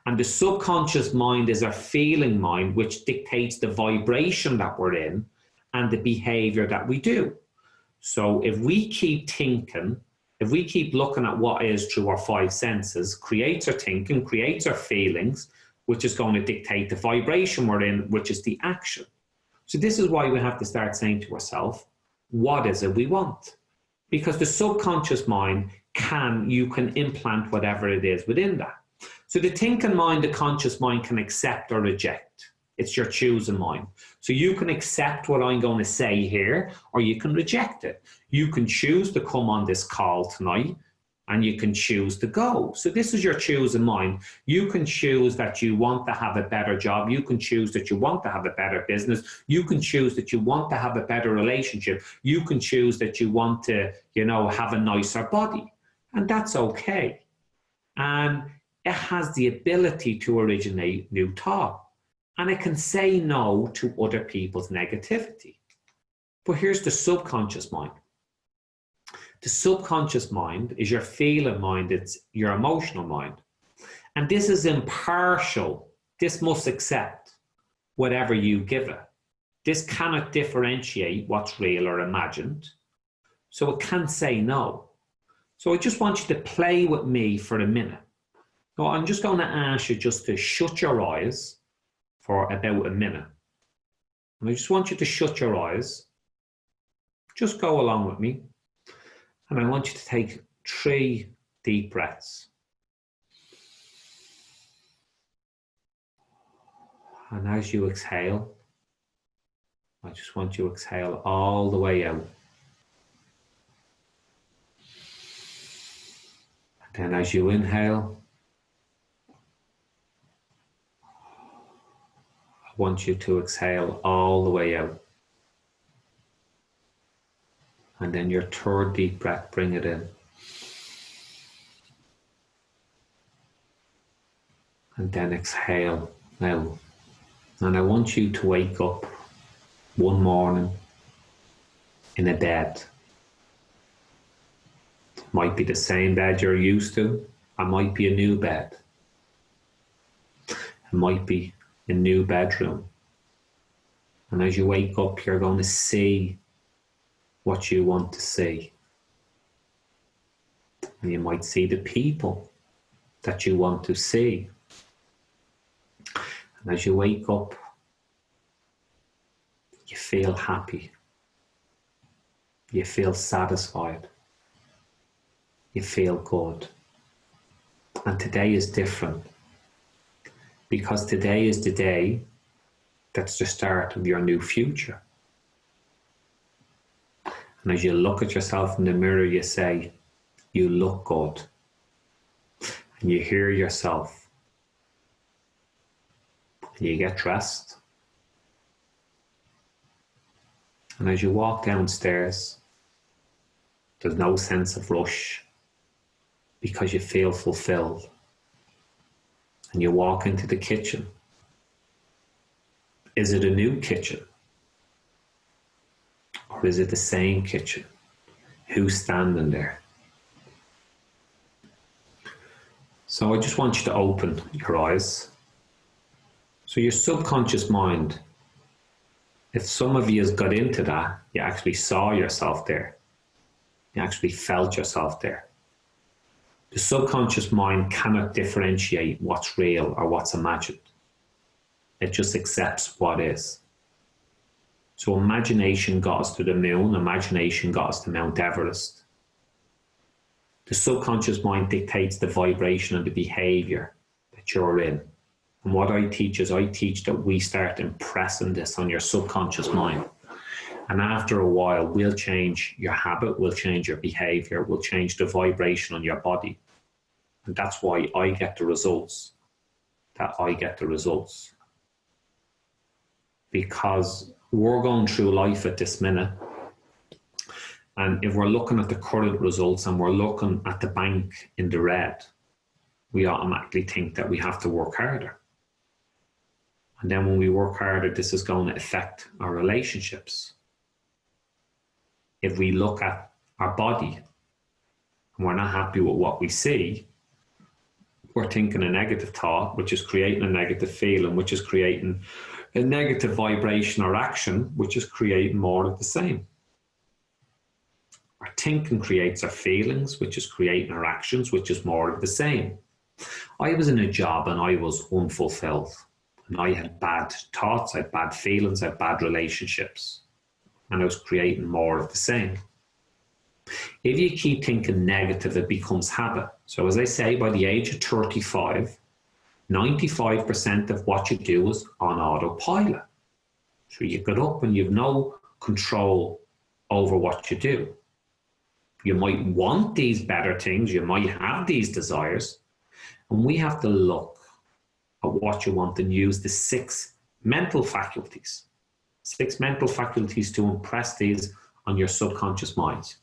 and the subconscious mind is our feeling mind, which dictates the vibration that we're in and the behavior that we do. So if we keep thinking, if we keep looking at what is through our five senses, creates our thinking, creates our feelings, which is going to dictate the vibration we're in, which is the action. So this is why we have to start saying to ourselves, what is it we want? Because the subconscious mind you can implant whatever it is within that. So the thinking mind, the conscious mind can accept or reject. It's your choosing mind. So you can accept what I'm going to say here, or you can reject it. You can choose to come on this call tonight, and you can choose to go. So this is your choosing mind. You can choose that you want to have a better job. You can choose that you want to have a better business. You can choose that you want to have a better relationship. You can choose that you want to, have a nicer body. And that's okay. And it has the ability to originate new thought. And it can say no to other people's negativity. But here's the subconscious mind. The subconscious mind is your feeling mind, it's your emotional mind. And this is impartial. This must accept whatever you give it. This cannot differentiate what's real or imagined. So it can say no. So I just want you to play with me for a minute. Now, I'm just going to ask you just to shut your eyes for about a minute. And I just want you to shut your eyes. Just go along with me. And I want you to take 3 deep breaths. And as you exhale, I just want you to exhale all the way out. And then as you inhale, I want you to exhale all the way out. And then your 3rd deep breath, bring it in. And then exhale out. And I want you to wake up one morning in a bed. It might be the same bed you're used to. It might be a new bed. It might be a new bedroom. And as you wake up, you're going to see what you want to see. And you might see the people that you want to see. And as you wake up, you feel happy. You feel satisfied. You feel good. And today is different, because today is the day that's the start of your new future. And as you look at yourself in the mirror, you say, you look good. And you hear yourself. And you get dressed. And as you walk downstairs, there's no sense of rush, because you feel fulfilled. And you walk into the kitchen. Is it a new kitchen? Or is it the same kitchen? Who's standing there? So I just want you to open your eyes. So your subconscious mind, if some of you has got into that, you actually saw yourself there. You actually felt yourself there. The subconscious mind cannot differentiate what's real or what's imagined. It just accepts what is. So imagination got us to the moon, imagination got us to Mount Everest. The subconscious mind dictates the vibration and the behavior that you're in. And what I teach is I teach that we start impressing this on your subconscious mind. And after a while, we'll change your habit, we'll change your behavior, we'll change the vibration on your body. And that's why I get the results. Because We're going through life at this minute, and if we're looking at the current results and we're looking at the bank in the red, we automatically think that we have to work harder. And then when we work harder, this is going to affect our relationships. If we look at our body and we're not happy with what we see, we're thinking a negative thought, which is creating a negative feeling, which is creating a negative vibration or action, which is creating more of the same. Our thinking creates our feelings, which is creating our actions, which is more of the same. I was in a job and I was unfulfilled. And I had bad thoughts, I had bad feelings, I had bad relationships. And I was creating more of the same. If you keep thinking negative, it becomes habit. So as I say, by the age of 35, 95% of what you do is on autopilot. So you get up and you've no control over what you do. You might want these better things, you might have these desires, and we have to look at what you want and use the 6 mental faculties. 6 mental faculties to impress these on your subconscious minds.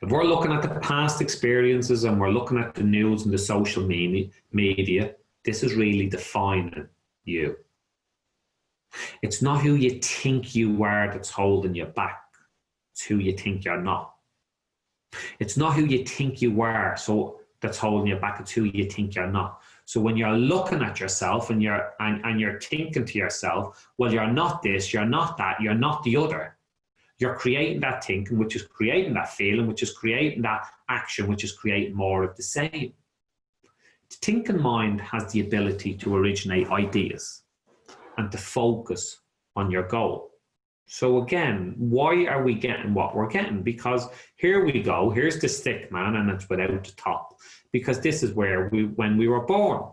If we're looking at the past experiences and we're looking at the news and the social media, this is really defining you. It's not who you think you are that's holding you back. It's who you think you're not. It's not who you think you are so that's holding you back. It's who you think you're not. So when you're looking at yourself and you're thinking to yourself, well, you're not this, you're not that, you're not the other. You're creating that thinking, which is creating that feeling, which is creating that action, which is creating more of the same. The thinking mind has the ability to originate ideas and to focus on your goal. So again, why are we getting what we're getting? Because here we go, here's the stick man, and it's without the top. Because this is where when we were born.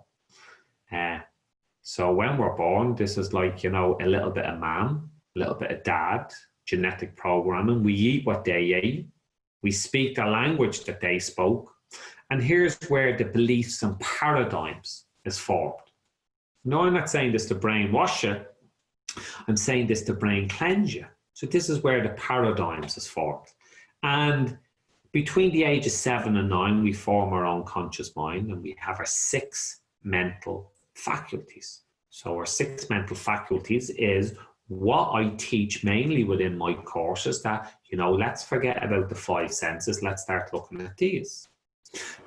So when we're born, this is like, you know, a little bit of mom, a little bit of dad, genetic programming. We eat what they ate. We speak the language that they spoke. And here's where the beliefs and paradigms is formed. No, I'm not saying this to brainwash you. I'm saying this to brain cleanse you. So this is where the paradigms is formed. And between the age of 7 and 9, we form our own conscious mind, and we have our 6 mental faculties. So our 6 mental faculties is what I teach mainly within my courses, that, you know, let's forget about the 5 senses. Let's start looking at these.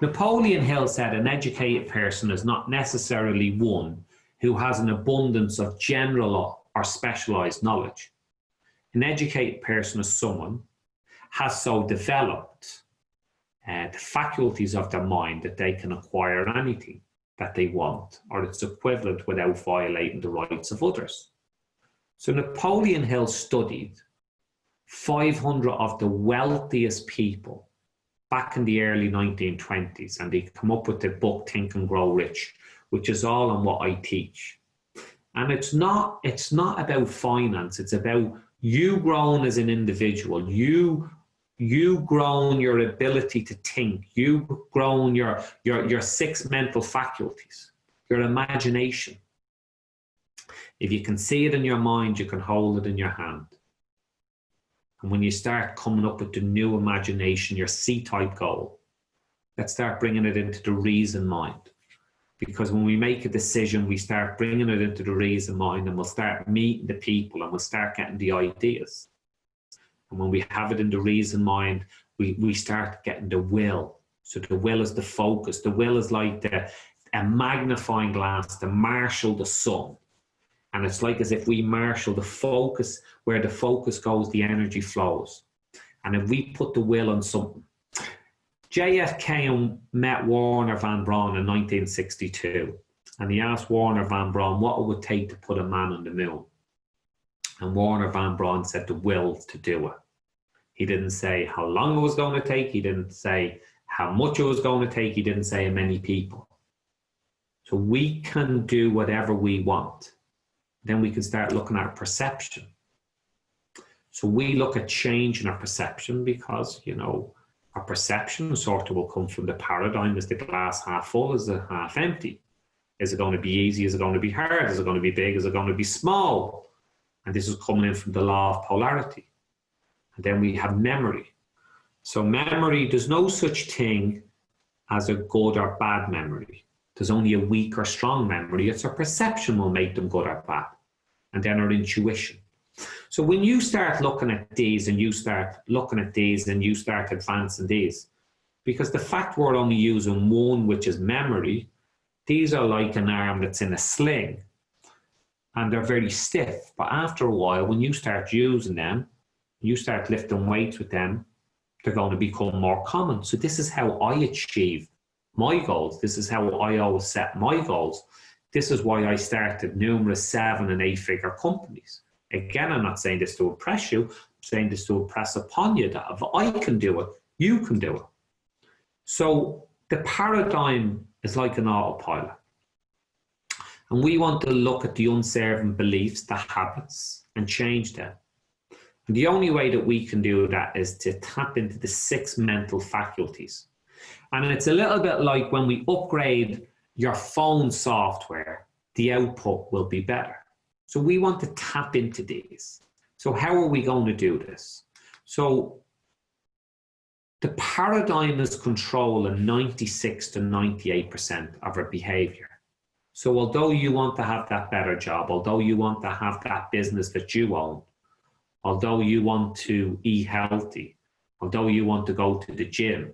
Napoleon Hill said an educated person is not necessarily one who has an abundance of general or specialized knowledge. An educated person is someone has so developed the faculties of their mind that they can acquire anything that they want, or its equivalent, without violating the rights of others. So Napoleon Hill studied 500 of the wealthiest people back in the early 1920s, and they come up with the book Think and Grow Rich, which is all on what I teach. And it's not about finance, it's about you growing as an individual, you growing your ability to think, you growing your 6 mental faculties, your imagination. If you can see it in your mind, you can hold it in your hand. And when you start coming up with the new imagination, your C-type goal, let's start bringing it into the reason mind. Because when we make a decision, we start bringing it into the reason mind, and we'll start meeting the people, and we'll start getting the ideas. And when we have it in the reason mind, we start getting the will. So the will is the focus. The will is like a magnifying glass to marshal the sun. And it's like as if we marshal the focus, where the focus goes, the energy flows. And if we put the will on something, JFK met Warner Van Braun in 1962, and he asked Warner Van Braun what it would take to put a man on the moon. And Warner Van Braun said the will to do it. He didn't say how long it was going to take. He didn't say how much it was going to take. He didn't say how many people. So we can do whatever we want. Then we can start looking at our perception. So we look at change in our perception because, you know, our perception sort of will come from the paradigm. Is the glass half full? Is it half empty? Is it going to be easy? Is it going to be hard? Is it going to be big? Is it going to be small? And this is coming in from the law of polarity. And then we have memory. So memory, there's no such thing as a good or bad memory. There's only a weak or strong memory. It's our perception will make them good or bad. And then our intuition. So when you start looking at these and you start looking at these and you start advancing these, because the fact we're only using one, which is memory, these are like an arm that's in a sling and they're very stiff. But after a while, when you start using them, you start lifting weights with them, they're going to become more common. So this is how I achieve my goals. This is how I always set my goals. This is why I started numerous 7- and 8-figure companies. Again, I'm not saying this to impress you. I'm saying this to impress upon you that if I can do it, you can do it. So the paradigm is like an autopilot. And we want to look at the unserving beliefs, the habits, and change them. And the only way that we can do that is to tap into the 6 mental faculties. And it's a little bit like when we upgrade your phone software, the output will be better. So we want to tap into these. So how are we going to do this? So the paradigm is controlling 96 to 98% of our behavior. So although you want to have that better job, although you want to have that business that you own, although you want to eat healthy, although you want to go to the gym,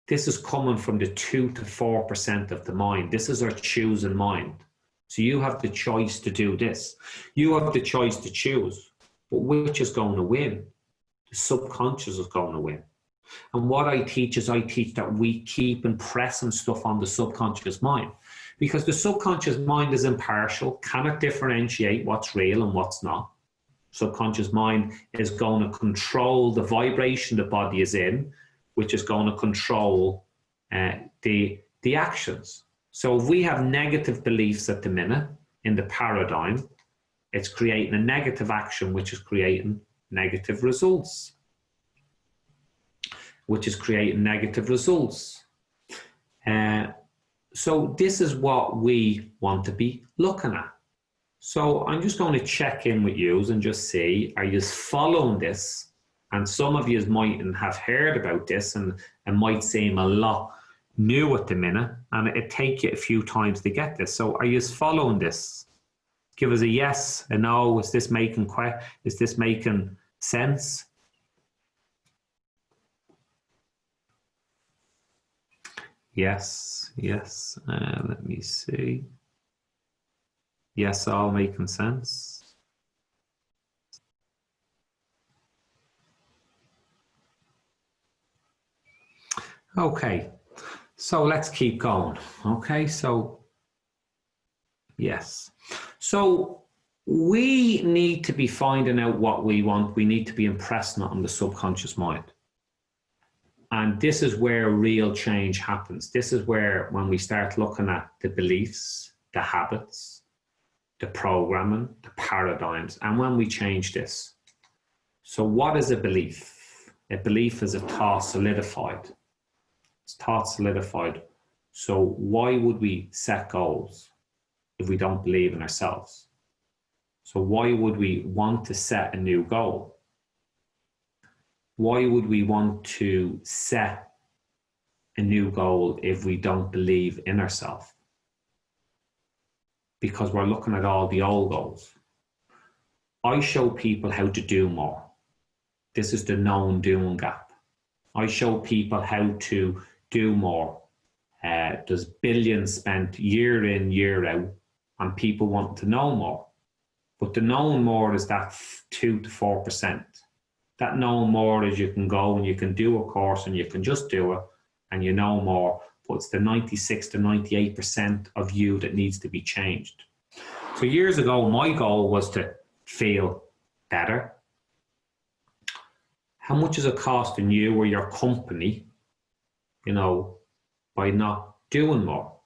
this is coming from the 2 to 4% of the mind. This is our choosing mind. So you have the choice to do this. You have the choice to choose. But which is going to win? The subconscious is going to win. And what I teach is I teach that we keep impressing stuff on the subconscious mind. Because the subconscious mind is impartial, cannot differentiate what's real and what's not. Subconscious mind is going to control the vibration the body is in, which is going to control the actions. So if we have negative beliefs at the minute in the paradigm, it's creating a negative action, which is creating negative results. So this is what we want to be looking at. So I'm just going to check in with you and just see, are you following this? And some of you mightn't have heard about this and it might seem a lot new at the minute, and it take you a few times to get this. So are you following this? Give us a yes, a no. Is this making sense? Yes. Let me see. Yes, all making sense. Okay, so let's keep going. Okay, so yes. So we need to be finding out what we want. We need to be impressing it on the subconscious mind. And this is where real change happens. This is where when we start looking at the beliefs, the habits, the programming, the paradigms, and when we change this. So what is a belief? A belief is a thought solidified. It's thought solidified. So why would we set goals if we don't believe in ourselves? So why would we want to set a new goal? Why would we want to set a new goal if we don't believe in ourselves? Because we're looking at all the old goals. I show people how to do more. This is the known doing gap. I show people how to do more. There's billions spent year in, year out, and people want to know more. But the knowing more is that 2 to 4%. That knowing more is you can go and you can do a course and you can just do it and you know more. But it's the 96 to 98% of you that needs to be changed. So years ago, my goal was to feel better. How much is it costing you or your company, by not doing more?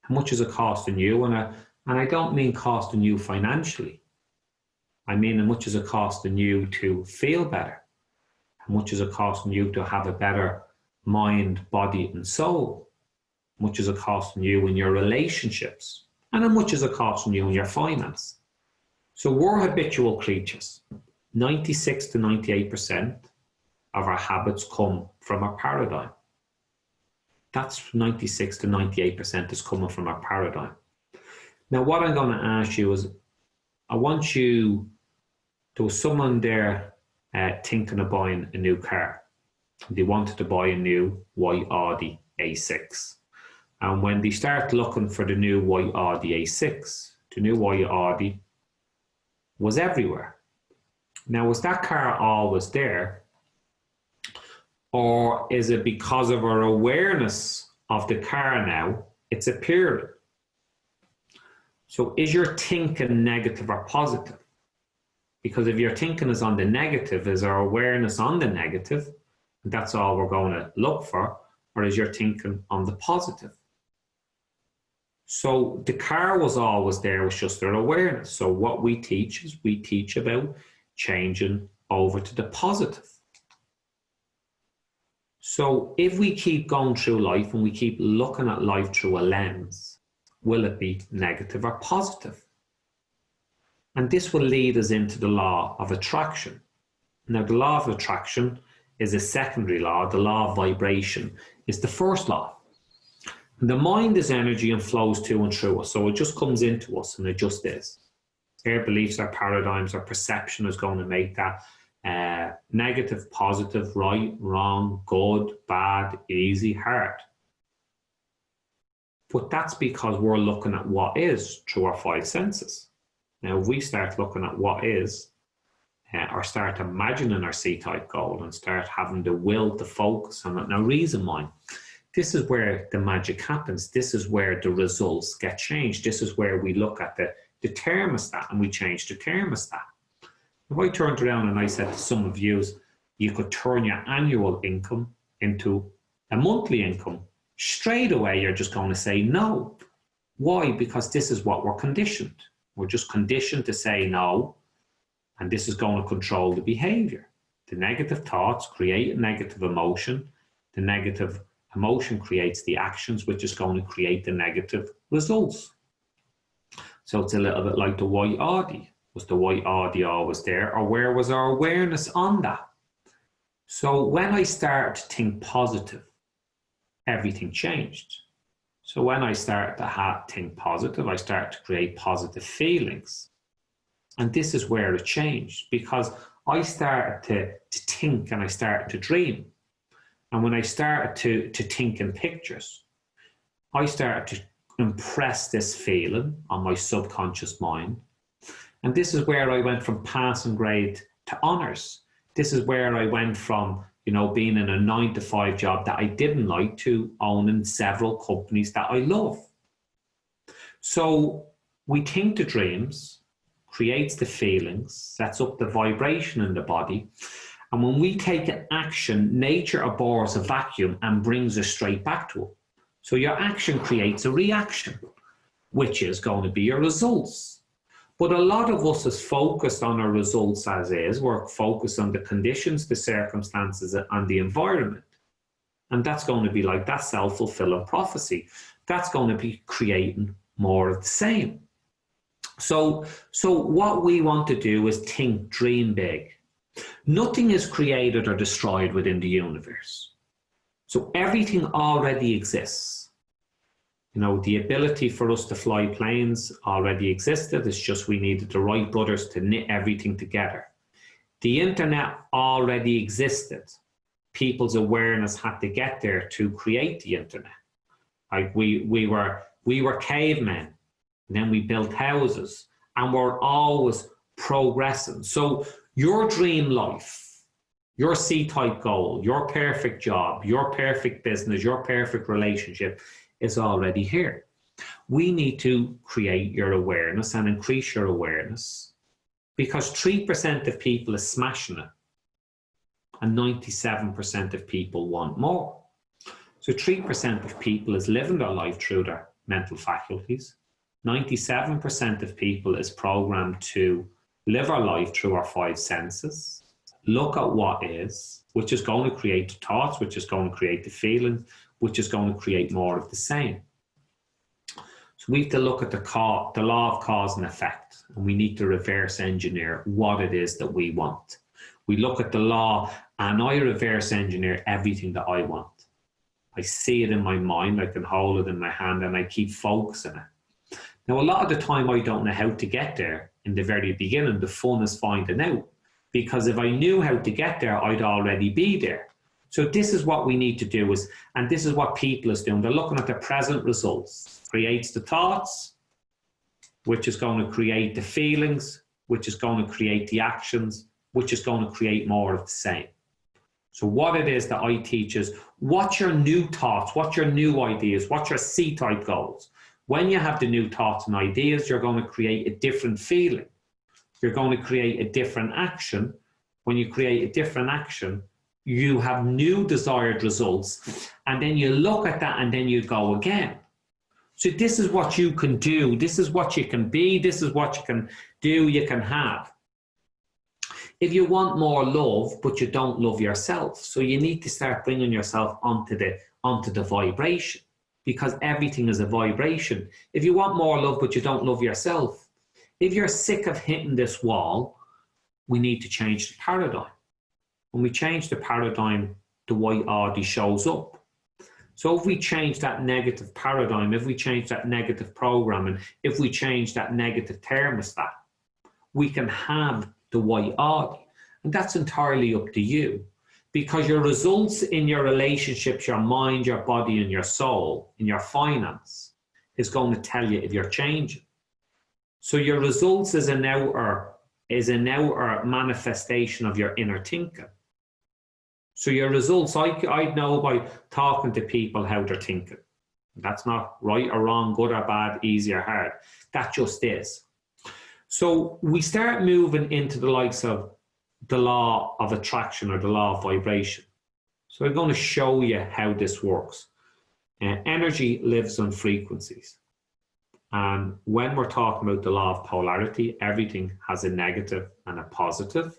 How much is it costing you? And I don't mean costing you financially. I mean, how much is it costing you to feel better? How much is it costing you to have a better mind, body, and soul? How much is it costing you in your relationships? And how much is it costing you in your finance? So we're habitual creatures. 96 to 98% of our habits come from our paradigm. That's 96 to 98% is coming from our paradigm. Now, what I'm going to ask you is, I want you, there was someone there thinking of buying a new car. They wanted to buy a new white Audi A6. And when they start looking for the new white Audi A6, the new white Audi was everywhere. Now, was that car always there? Or is it because of our awareness of the car now, it's appearing? So is your thinking negative or positive? Because if your thinking is on the negative, is our awareness on the negative? That's all we're going to look for. Or is your thinking on the positive? So the car was always there, it was just their awareness. So what we teach is we teach about changing over to the positive. So if we keep going through life and we keep looking at life through a lens, will it be negative or positive? And this will lead us into the law of attraction. Now, the law of attraction is a secondary law. The law of vibration is the first law. The mind is energy and flows to and through us. So it just comes into us and it just is. Our beliefs, our paradigms, our perception is going to make that negative, positive, right, wrong, good, bad, easy, hard. But that's because we're looking at what is through our five senses. Now, if we start looking at what is, or start imagining our C-type goal and start having the will to focus on it. Now, reason why. This is where the magic happens. This is where the results get changed. This is where we look at the thermostat and we change the thermostat. If I turned around and I said to some of you, you could turn your annual income into a monthly income, straight away you're just going to say no. Why? Because this is what we're conditioned. We're just conditioned to say no, and this is going to control the behavior. The negative thoughts create a negative emotion. The negative emotion creates the actions, which is going to create the negative results. So it's a little bit like the white Audi. Was the white Audi always there, or where was our awareness on that? So when I started to think positive, everything changed. So when I started to think positive, I started to create positive feelings. And this is where it changed, because I started to think and I started to dream. And when I started to think in pictures, I started to impress this feeling on my subconscious mind. And this is where I went from passing grade to honours. This is where I went from, being in a 9-to-5 job that I didn't like to owning several companies that I love. So we think the dreams, creates the feelings, sets up the vibration in the body. And when we take an action, nature abhors a vacuum and brings us straight back to it. So your action creates a reaction, which is going to be your results. But a lot of us is focused on our results as is. We're focused on the conditions, the circumstances, and the environment. And that's going to be like that self-fulfilling prophecy. That's going to be creating more of the same. So what we want to do is think, dream big. Nothing is created or destroyed within the universe. So everything already exists. The ability for us to fly planes already existed. It's just we needed the right brothers to knit everything together. The internet already existed. People's awareness had to get there to create the internet. Like we were cavemen, and then we built houses, and we're always progressing. So your dream life, your C-type goal, your perfect job, your perfect business, your perfect relationship is already here. We need to create your awareness and increase your awareness, because 3% of people is smashing it and 97% of people want more. So 3% of people is living their life through their mental faculties. 97% of people is programmed to live our life through our five senses, look at what is, which is going to create the thoughts, which is going to create the feelings, which is going to create more of the same. So we have to look at the law of cause and effect, and we need to reverse engineer what it is that we want. We look at the law, and I reverse engineer everything that I want. I see it in my mind, I can hold it in my hand, and I keep focusing it. Now, a lot of the time I don't know how to get there in the very beginning. The fun is finding out, because if I knew how to get there, I'd already be there. So this is what we need to do, and this is what people is doing. They're looking at the present results, creates the thoughts, which is going to create the feelings, which is going to create the actions, which is going to create more of the same. So what it is that I teach is, what's your new thoughts, what's your new ideas, what's your C-type goals? When you have the new thoughts and ideas, you're going to create a different feeling. You're going to create a different action. When you create a different action, you have new desired results, and then you look at that and then you go again. So this is what you can do. This is what you can be. This is what you can do, you can have. If you want more love, but you don't love yourself, so you need to start bringing yourself onto the vibration, because everything is a vibration. If you want more love, but you don't love yourself, if you're sick of hitting this wall, we need to change the paradigm. When we change the paradigm, the white Audi shows up. So if we change that negative paradigm, if we change that negative programming, if we change that negative thermostat, we can have the white Audi. And that's entirely up to you, because your results in your relationships, your mind, your body, and your soul, in your finance, is going to tell you if you're changing. So your results is an outer manifestation of your inner thinking. So your results, I know by talking to people how they're thinking. That's not right or wrong, good or bad, easy or hard. That just is. So we start moving into the likes of the law of attraction or the law of vibration. So I'm going to show you how this works. Energy lives on frequencies. And when we're talking about the law of polarity, everything has a negative and a positive.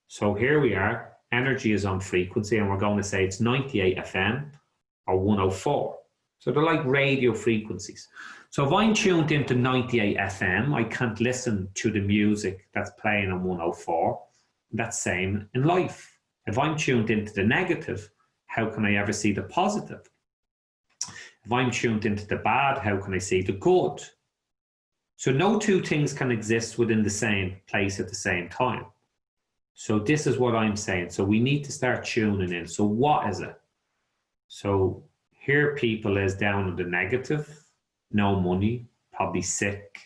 So here we are. Energy is on frequency, and we're going to say it's 98 FM or 104. So they're like radio frequencies. So if I'm tuned into 98 FM, I can't listen to the music that's playing on 104. That's same in life. If I'm tuned into the negative, how can I ever see the positive? If I'm tuned into the bad, how can I see the good? So no two things can exist within the same place at the same time. So this is what I'm saying. So we need to start tuning in. So what is it? So here people is down in the negative, no money, probably sick,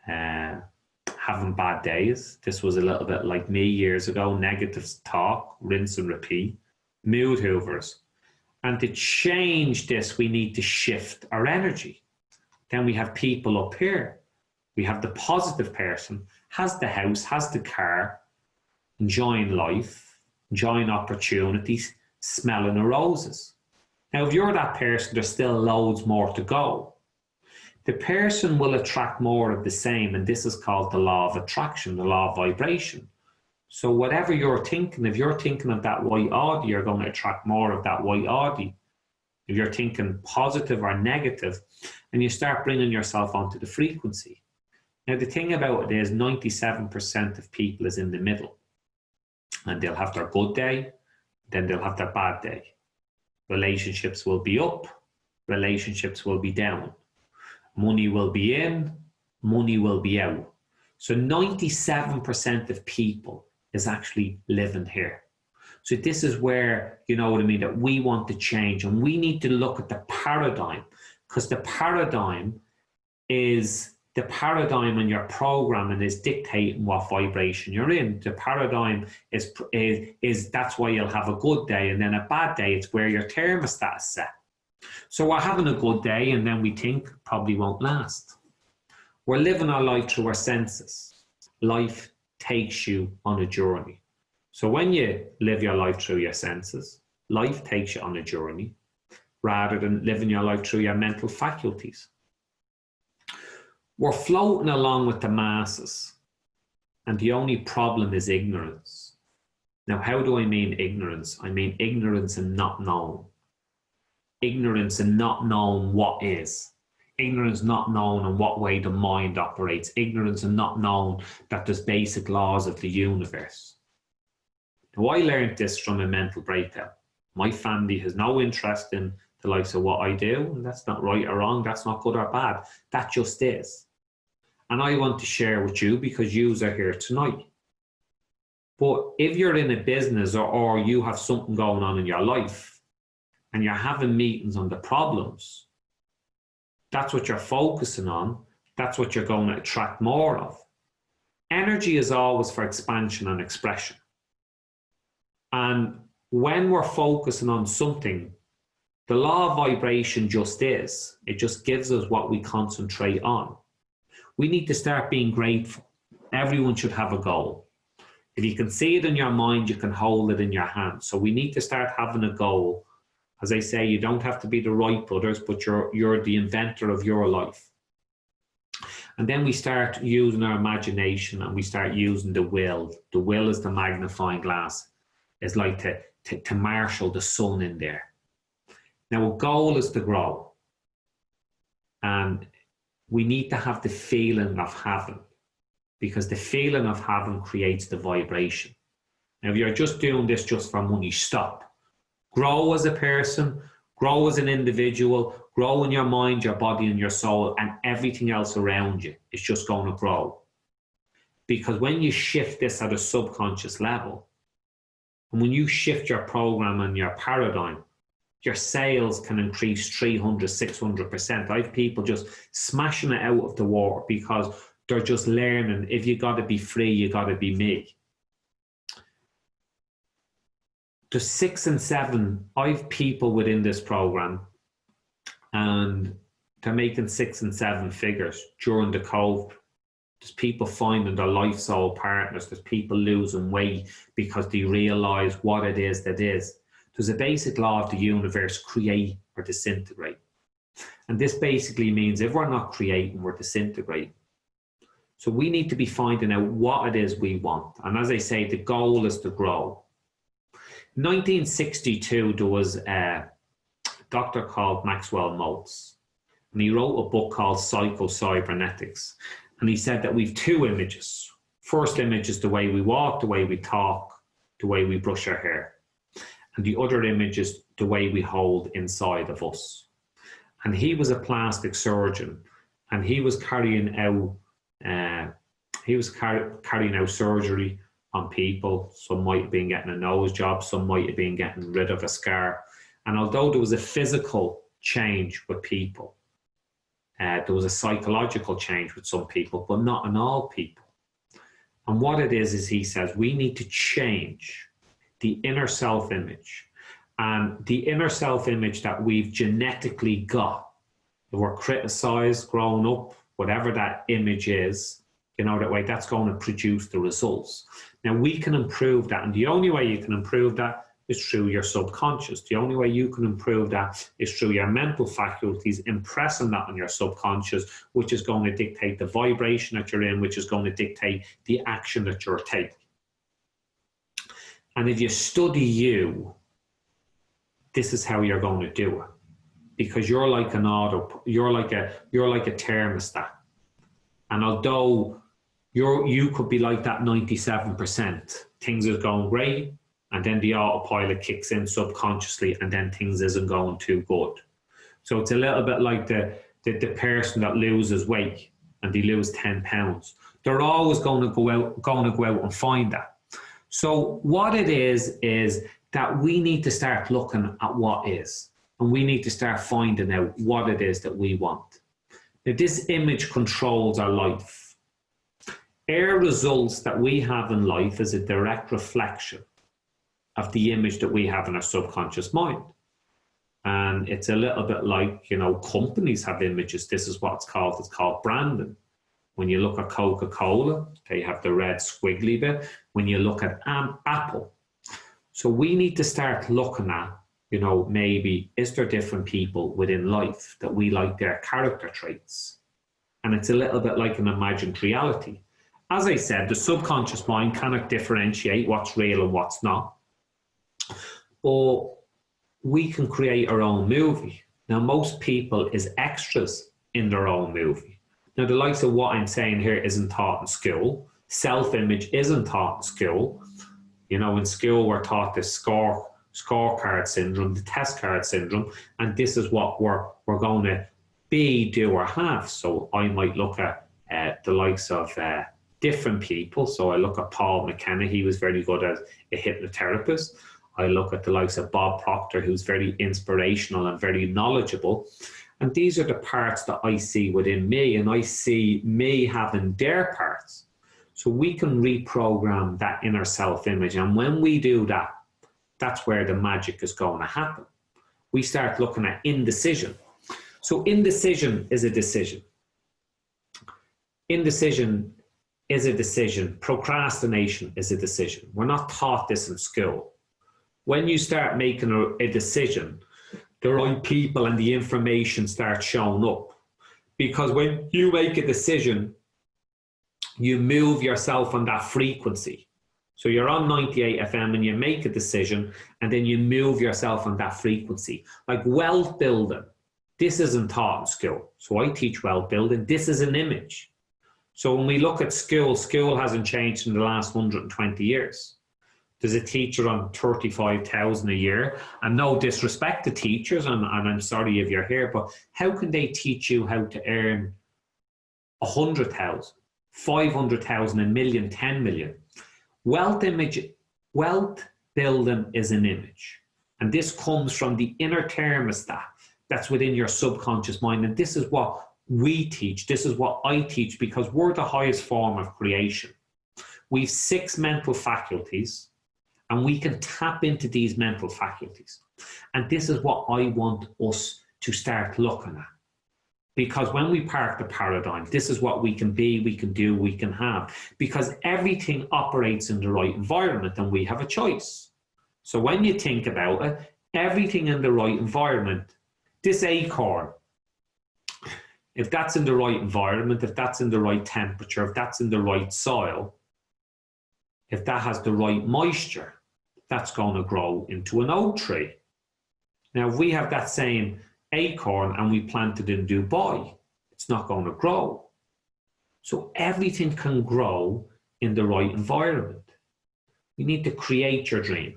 having bad days. This was a little bit like me years ago, negative talk, rinse and repeat, mood hoovers. And to change this, we need to shift our energy. Then we have people up here. We have the positive person, has the house, has the car, enjoying life, enjoying opportunities, smelling the roses. Now, if you're that person, there's still loads more to go. The person will attract more of the same, and this is called the law of attraction, the law of vibration. So whatever you're thinking, if you're thinking of that white Audi, you're going to attract more of that white Audi. If you're thinking positive or negative, and you start bringing yourself onto the frequency. Now, the thing about it is 97% of people is in the middle. And they'll have their good day, then they'll have their bad day. Relationships will be up, relationships will be down. Money will be in, money will be out. So 97% of people is actually living here. So this is where, you know what I mean, that we want to change, and we need to look at the paradigm, because the paradigm and your programming is dictating what vibration you're in. The paradigm is that's why you'll have a good day, and then a bad day, it's where your thermostat is set. So we're having a good day, and then we think probably won't last. We're living our life through our senses. Life takes you on a journey. So when you live your life through your senses, life takes you on a journey rather than living your life through your mental faculties. We're floating along with the masses, and the only problem is ignorance. Now, how do I mean ignorance? I mean ignorance and not knowing. Ignorance and not knowing what is. Ignorance not knowing in what way the mind operates. Ignorance and not knowing that there's basic laws of the universe. Now, I learned this from a mental breakdown. My family has no interest in the likes of what I do, and that's not right or wrong, that's not good or bad. That just is. And I want to share with you because you are here tonight. But if you're in a business or you have something going on in your life and you're having meetings on the problems, that's what you're focusing on. That's what you're going to attract more of. Energy is always for expansion and expression. And when we're focusing on something, the law of vibration just is. It just gives us what we concentrate on. We need to start being grateful. Everyone should have a goal. If you can see it in your mind, you can hold it in your hand. So we need to start having a goal. As I say, you don't have to be the Wright brothers, but you're the inventor of your life. And then we start using our imagination and we start using the will. The will is the magnifying glass. It's like to marshal the sun in there. Now, a goal is to grow. And we need to have the feeling of having, because the feeling of having creates the vibration. Now, if you're just doing this just for money, stop. Grow as a person, grow as an individual, grow in your mind, your body, and your soul, and everything else around you is just going to grow. Because when you shift this at a subconscious level, and when you shift your program and your paradigm, your sales can increase 300, 600%. I have people just smashing it out of the water because they're just learning, if you got to be free, you got to be me. The 6 and 7, I have people within this program and they're making 6 and 7 figures during the COVID. There's people finding their life soul partners. There's people losing weight because they realize what it is that is. There's a basic law of the universe, create or disintegrate. And this basically means if we're not creating, we're disintegrating. So we need to be finding out what it is we want. And as I say, the goal is to grow. In 1962, there was a doctor called Maxwell Maltz, and he wrote a book called Psycho-Cybernetics. And he said that we've 2 images. First image is the way we walk, the way we talk, the way we brush our hair. And the other image is the way we hold inside of us. And he was a plastic surgeon, and he was carrying out carrying out surgery on people. Some might have been getting a nose job, some might have been getting rid of a scar. And although there was a physical change with people, there was a psychological change with some people, but not in all people. And what it is he says, we need to change the inner self-image. And the inner self-image that we've genetically got, if we're criticized, growing up, whatever that image is, you know, that way, that's going to produce the results. Now, we can improve that. And the only way you can improve that is through your subconscious. The only way you can improve that is through your mental faculties, impressing that on your subconscious, which is going to dictate the vibration that you're in, which is going to dictate the action that you're taking. And if you study you, this is how you're going to do it. Because you're like an you're like a thermostat. And although you could be like that 97%, things are going great, and then the autopilot kicks in subconsciously, and then things isn't going too good. So it's a little bit like the person that loses weight and they lose 10 pounds. They're always going to go out and find that. So what it is that we need to start looking at what is, and we need to start finding out what it is that we want. Now, this image controls our life. Our results that we have in life is a direct reflection of the image that we have in our subconscious mind. And it's a little bit like, you know, companies have images. This is what it's called branding. When you look at Coca-Cola, they have the red squiggly bit. When you look at Apple. So we need to start looking at, you know, maybe is there different people within life that we like their character traits? And it's a little bit like an imagined reality. As I said, the subconscious mind cannot differentiate what's real and what's not. But we can create our own movie. Now, most people is extras in their own movie. Now, the likes of what I'm saying here isn't taught in school. Self-image isn't taught in school. You know, in school, we're taught this scorecard syndrome, the test card syndrome, and this is what we're going to be, do, or have. So I might look at the likes of different people. So I look at Paul McKenna, he was very good as a hypnotherapist. I look at the likes of Bob Proctor, who's very inspirational and very knowledgeable. And these are the parts that I see within me, and I see me having their parts. So we can reprogram that inner self-image. And when we do that, that's where the magic is going to happen. We start looking at indecision. So indecision is a decision. Indecision is a decision. Procrastination is a decision. We're not taught this in school. When you start making a decision, the right people and the information start showing up. Because when you make a decision, you move yourself on that frequency. So you're on 98 FM and you make a decision, and then you move yourself on that frequency. Like wealth building, this isn't taught in school. So I teach wealth building. This is an image. So when we look at school, school hasn't changed in the last 120 years. There's a teacher on 35,000 a year, and no disrespect to teachers, and I'm sorry if you're here, but how can they teach you how to earn 100,000, 500,000, a million, 10 million? Wealth building is an image, and this comes from the inner thermostat that's within your subconscious mind, and this is what we teach. This is what I teach, because we're the highest form of creation. We've 6 mental faculties, and we can tap into these mental faculties. And this is what I want us to start looking at. Because when we park the paradigm, this is what we can be, we can do, we can have. Because everything operates in the right environment, and we have a choice. So when you think about it, everything in the right environment, this acorn, if that's in the right environment, if that's in the right temperature, if that's in the right soil, if that has the right moisture, that's going to grow into an oak tree. Now, if we have that same acorn and we plant it in Dubai, it's not going to grow. So everything can grow in the right environment. You need to create your dream.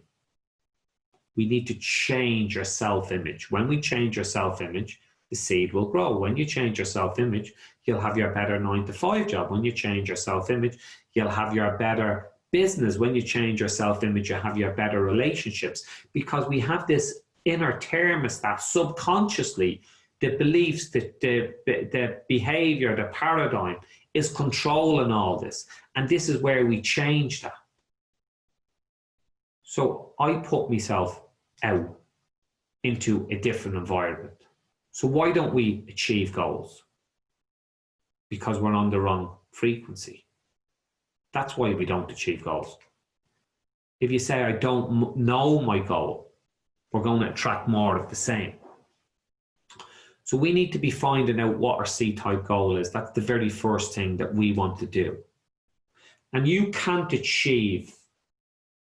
We need to change your self-image. When we change your self-image, the seed will grow. When you change your self-image, you'll have your better 9-to-5 job. When you change your self-image, you'll have your better business. When you change your self-image, you have your better relationships, because we have this inner thermostat subconsciously, the beliefs, the behavior, the paradigm is controlling all this. And this is where we change that. So I put myself out into a different environment. So why don't we achieve goals? Because we're on the wrong frequency. That's why we don't achieve goals. If you say, I don't know my goal, we're going to attract more of the same. So we need to be finding out what our C-type goal is. That's the very first thing that we want to do. And you can't achieve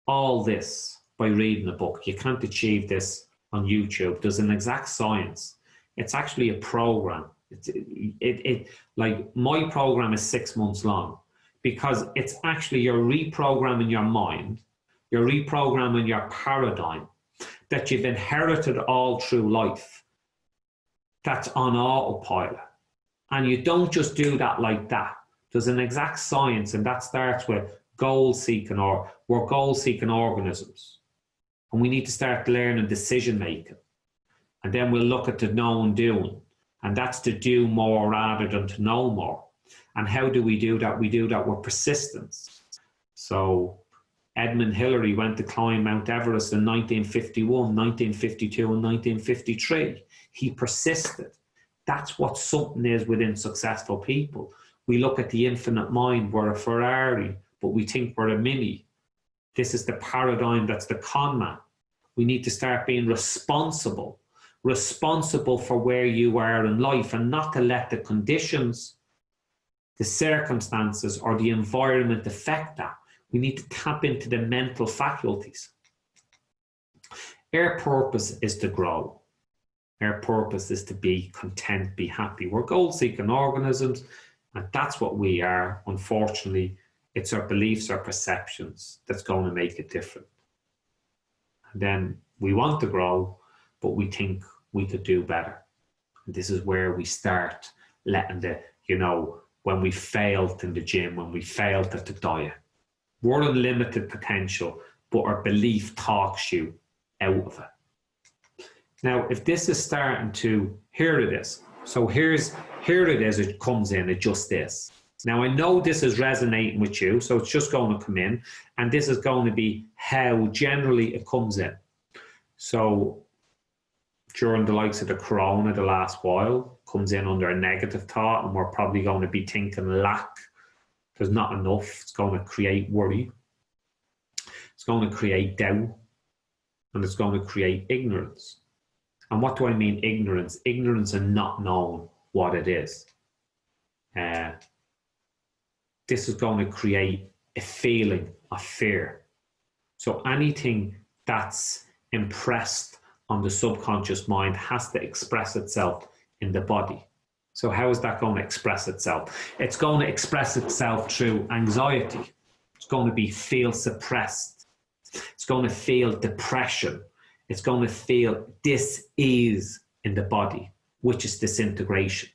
all this by reading a book. You can't achieve this on YouTube. There's an exact science. It's actually a program. Like my program is 6 months long, because it's actually you're reprogramming your mind, you're reprogramming your paradigm that you've inherited all through life, that's on autopilot. And you don't just do that like that. There's an exact science, and that starts with goal-seeking, or we're goal-seeking organisms. And we need to start learning decision-making. And then we'll look at the know and doing. And that's to do more rather than to know more. And how do we do that? We do that with persistence. So Edmund Hillary went to climb Mount Everest in 1951, 1952, and 1953. He persisted. That's what something is within successful people. We look at the infinite mind, we're a Ferrari, but we think we're a Mini. This is the paradigm, that's the con man. We need to start being responsible for where you are in life, and not to let the conditions, the circumstances, or the environment affect that. We need to tap into the mental faculties. Our purpose is to grow. Our purpose is to be content, be happy. We're goal-seeking organisms, and that's what we are. Unfortunately, it's our beliefs, our perceptions that's going to make it different. And then we want to grow, but we think we could do better. And this is where we start letting the, you know, when we failed in the gym, when we failed at the diet. We're unlimited potential, but our belief talks you out of it. Now, if this is starting to, here it is. So here it is, it comes in, it just is. Now, I know this is resonating with you, so it's just going to come in, and this is going to be how generally it comes in. So during the likes of the corona the last while, comes in under a negative thought, and we're probably going to be thinking lack. There's not enough. It's going to create worry. It's going to create doubt, and it's going to create ignorance. And what do I mean ignorance? Ignorance and not knowing what it is. This is going to create a feeling of fear. So anything that's impressed on the subconscious mind has to express itself in the body. So how is that going to express itself? It's going to express itself through anxiety. It's going to be feel suppressed. It's going to feel depression. It's going to feel dis-ease in the body, which is disintegration.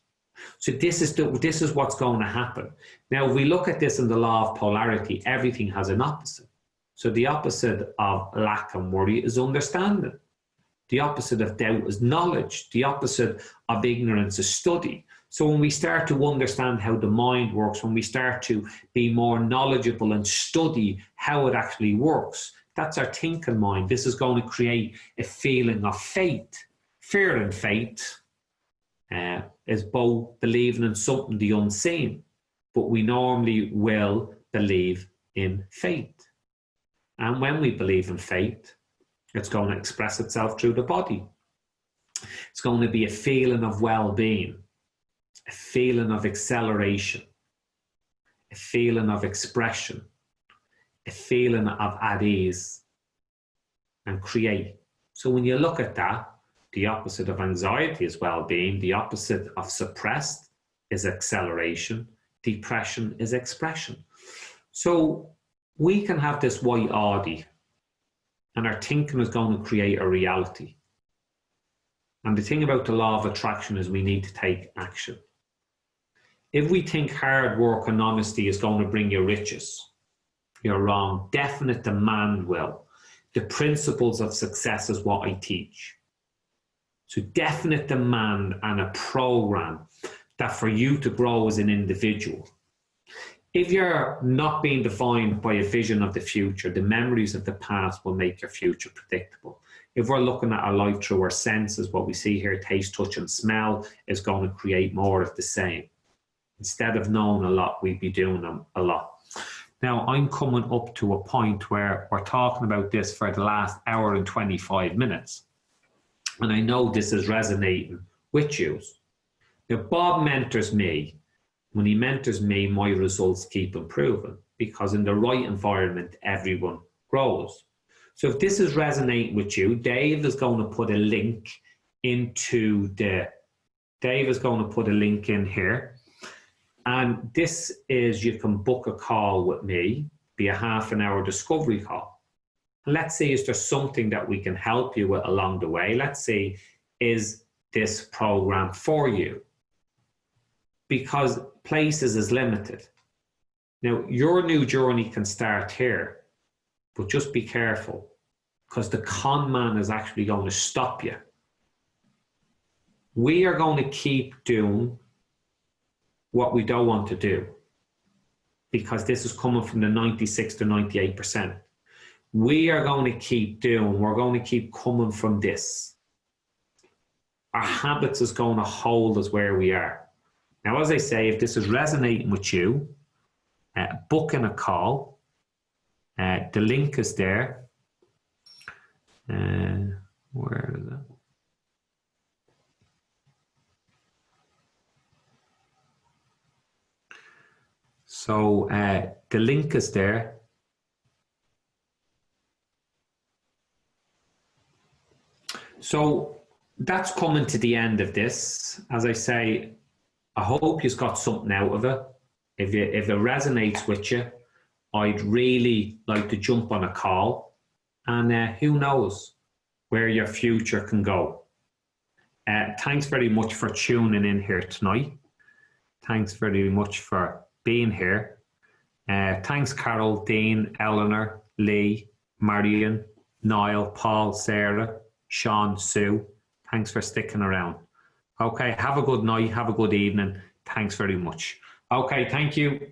So this is what's going to happen. Now, if we look at this in the law of polarity, everything has an opposite. So the opposite of lack and worry is understanding. The opposite of doubt is knowledge. The opposite of ignorance is study. So when we start to understand how the mind works, when we start to be more knowledgeable and study how it actually works, that's our thinking mind. This is going to create a feeling of faith. Fear and faith is both believing in something the unseen, but we normally will believe in faith. And when we believe in faith, it's going to express itself through the body. It's going to be a feeling of well-being, a feeling of acceleration, a feeling of expression, a feeling of at ease, and create. So when you look at that, the opposite of anxiety is well-being. The opposite of suppressed is acceleration. Depression is expression. So we can have this white Audi, and our thinking is going to create a reality. And the thing about the law of attraction is we need to take action. If we think hard work and honesty is going to bring you riches, you're wrong. Definite demand will. The principles of success is what I teach. So definite demand and a program that for you to grow as an individual. If you're not being defined by a vision of the future, the memories of the past will make your future predictable. If we're looking at our life through our senses, what we see here, taste, touch, and smell, is going to create more of the same. Instead of knowing a lot, we'd be doing a lot. Now, I'm coming up to a point where we're talking about this for the last hour and 25 minutes. And I know this is resonating with you. Now, Bob mentors me. When he mentors me, my results keep improving because in the right environment, everyone grows. So if this is resonating with you, Dave is going to put a link into Dave is going to put a link in here. And this is, you can book a call with me, be a half-an-hour discovery call. And let's see, is there something that we can help you with along the way? Let's see, is this program for you? Because places is limited. Now, your new journey can start here, but just be careful because the con man is actually going to stop you. We are going to keep doing what we don't want to do because this is coming from the 96 to 98%. We are going to keep doing, we're going to keep coming from this. Our habits is going to hold us where we are. Now, as I say, if this is resonating with you, book in a call. The link is there. Where is it? So the link is there. So that's coming to the end of this. As I say, I hope you've got something out of it. If it resonates with you, I'd really like to jump on a call, and who knows where your future can go. Thanks very much for tuning in here tonight. Thanks very much for being here. Thanks, Carol, Dean, Eleanor, Lee, Marion, Niall, Paul, Sarah, Sean, Sue. Thanks for sticking around. Okay, have a good night. Have a good evening. Thanks very much. Okay, thank you.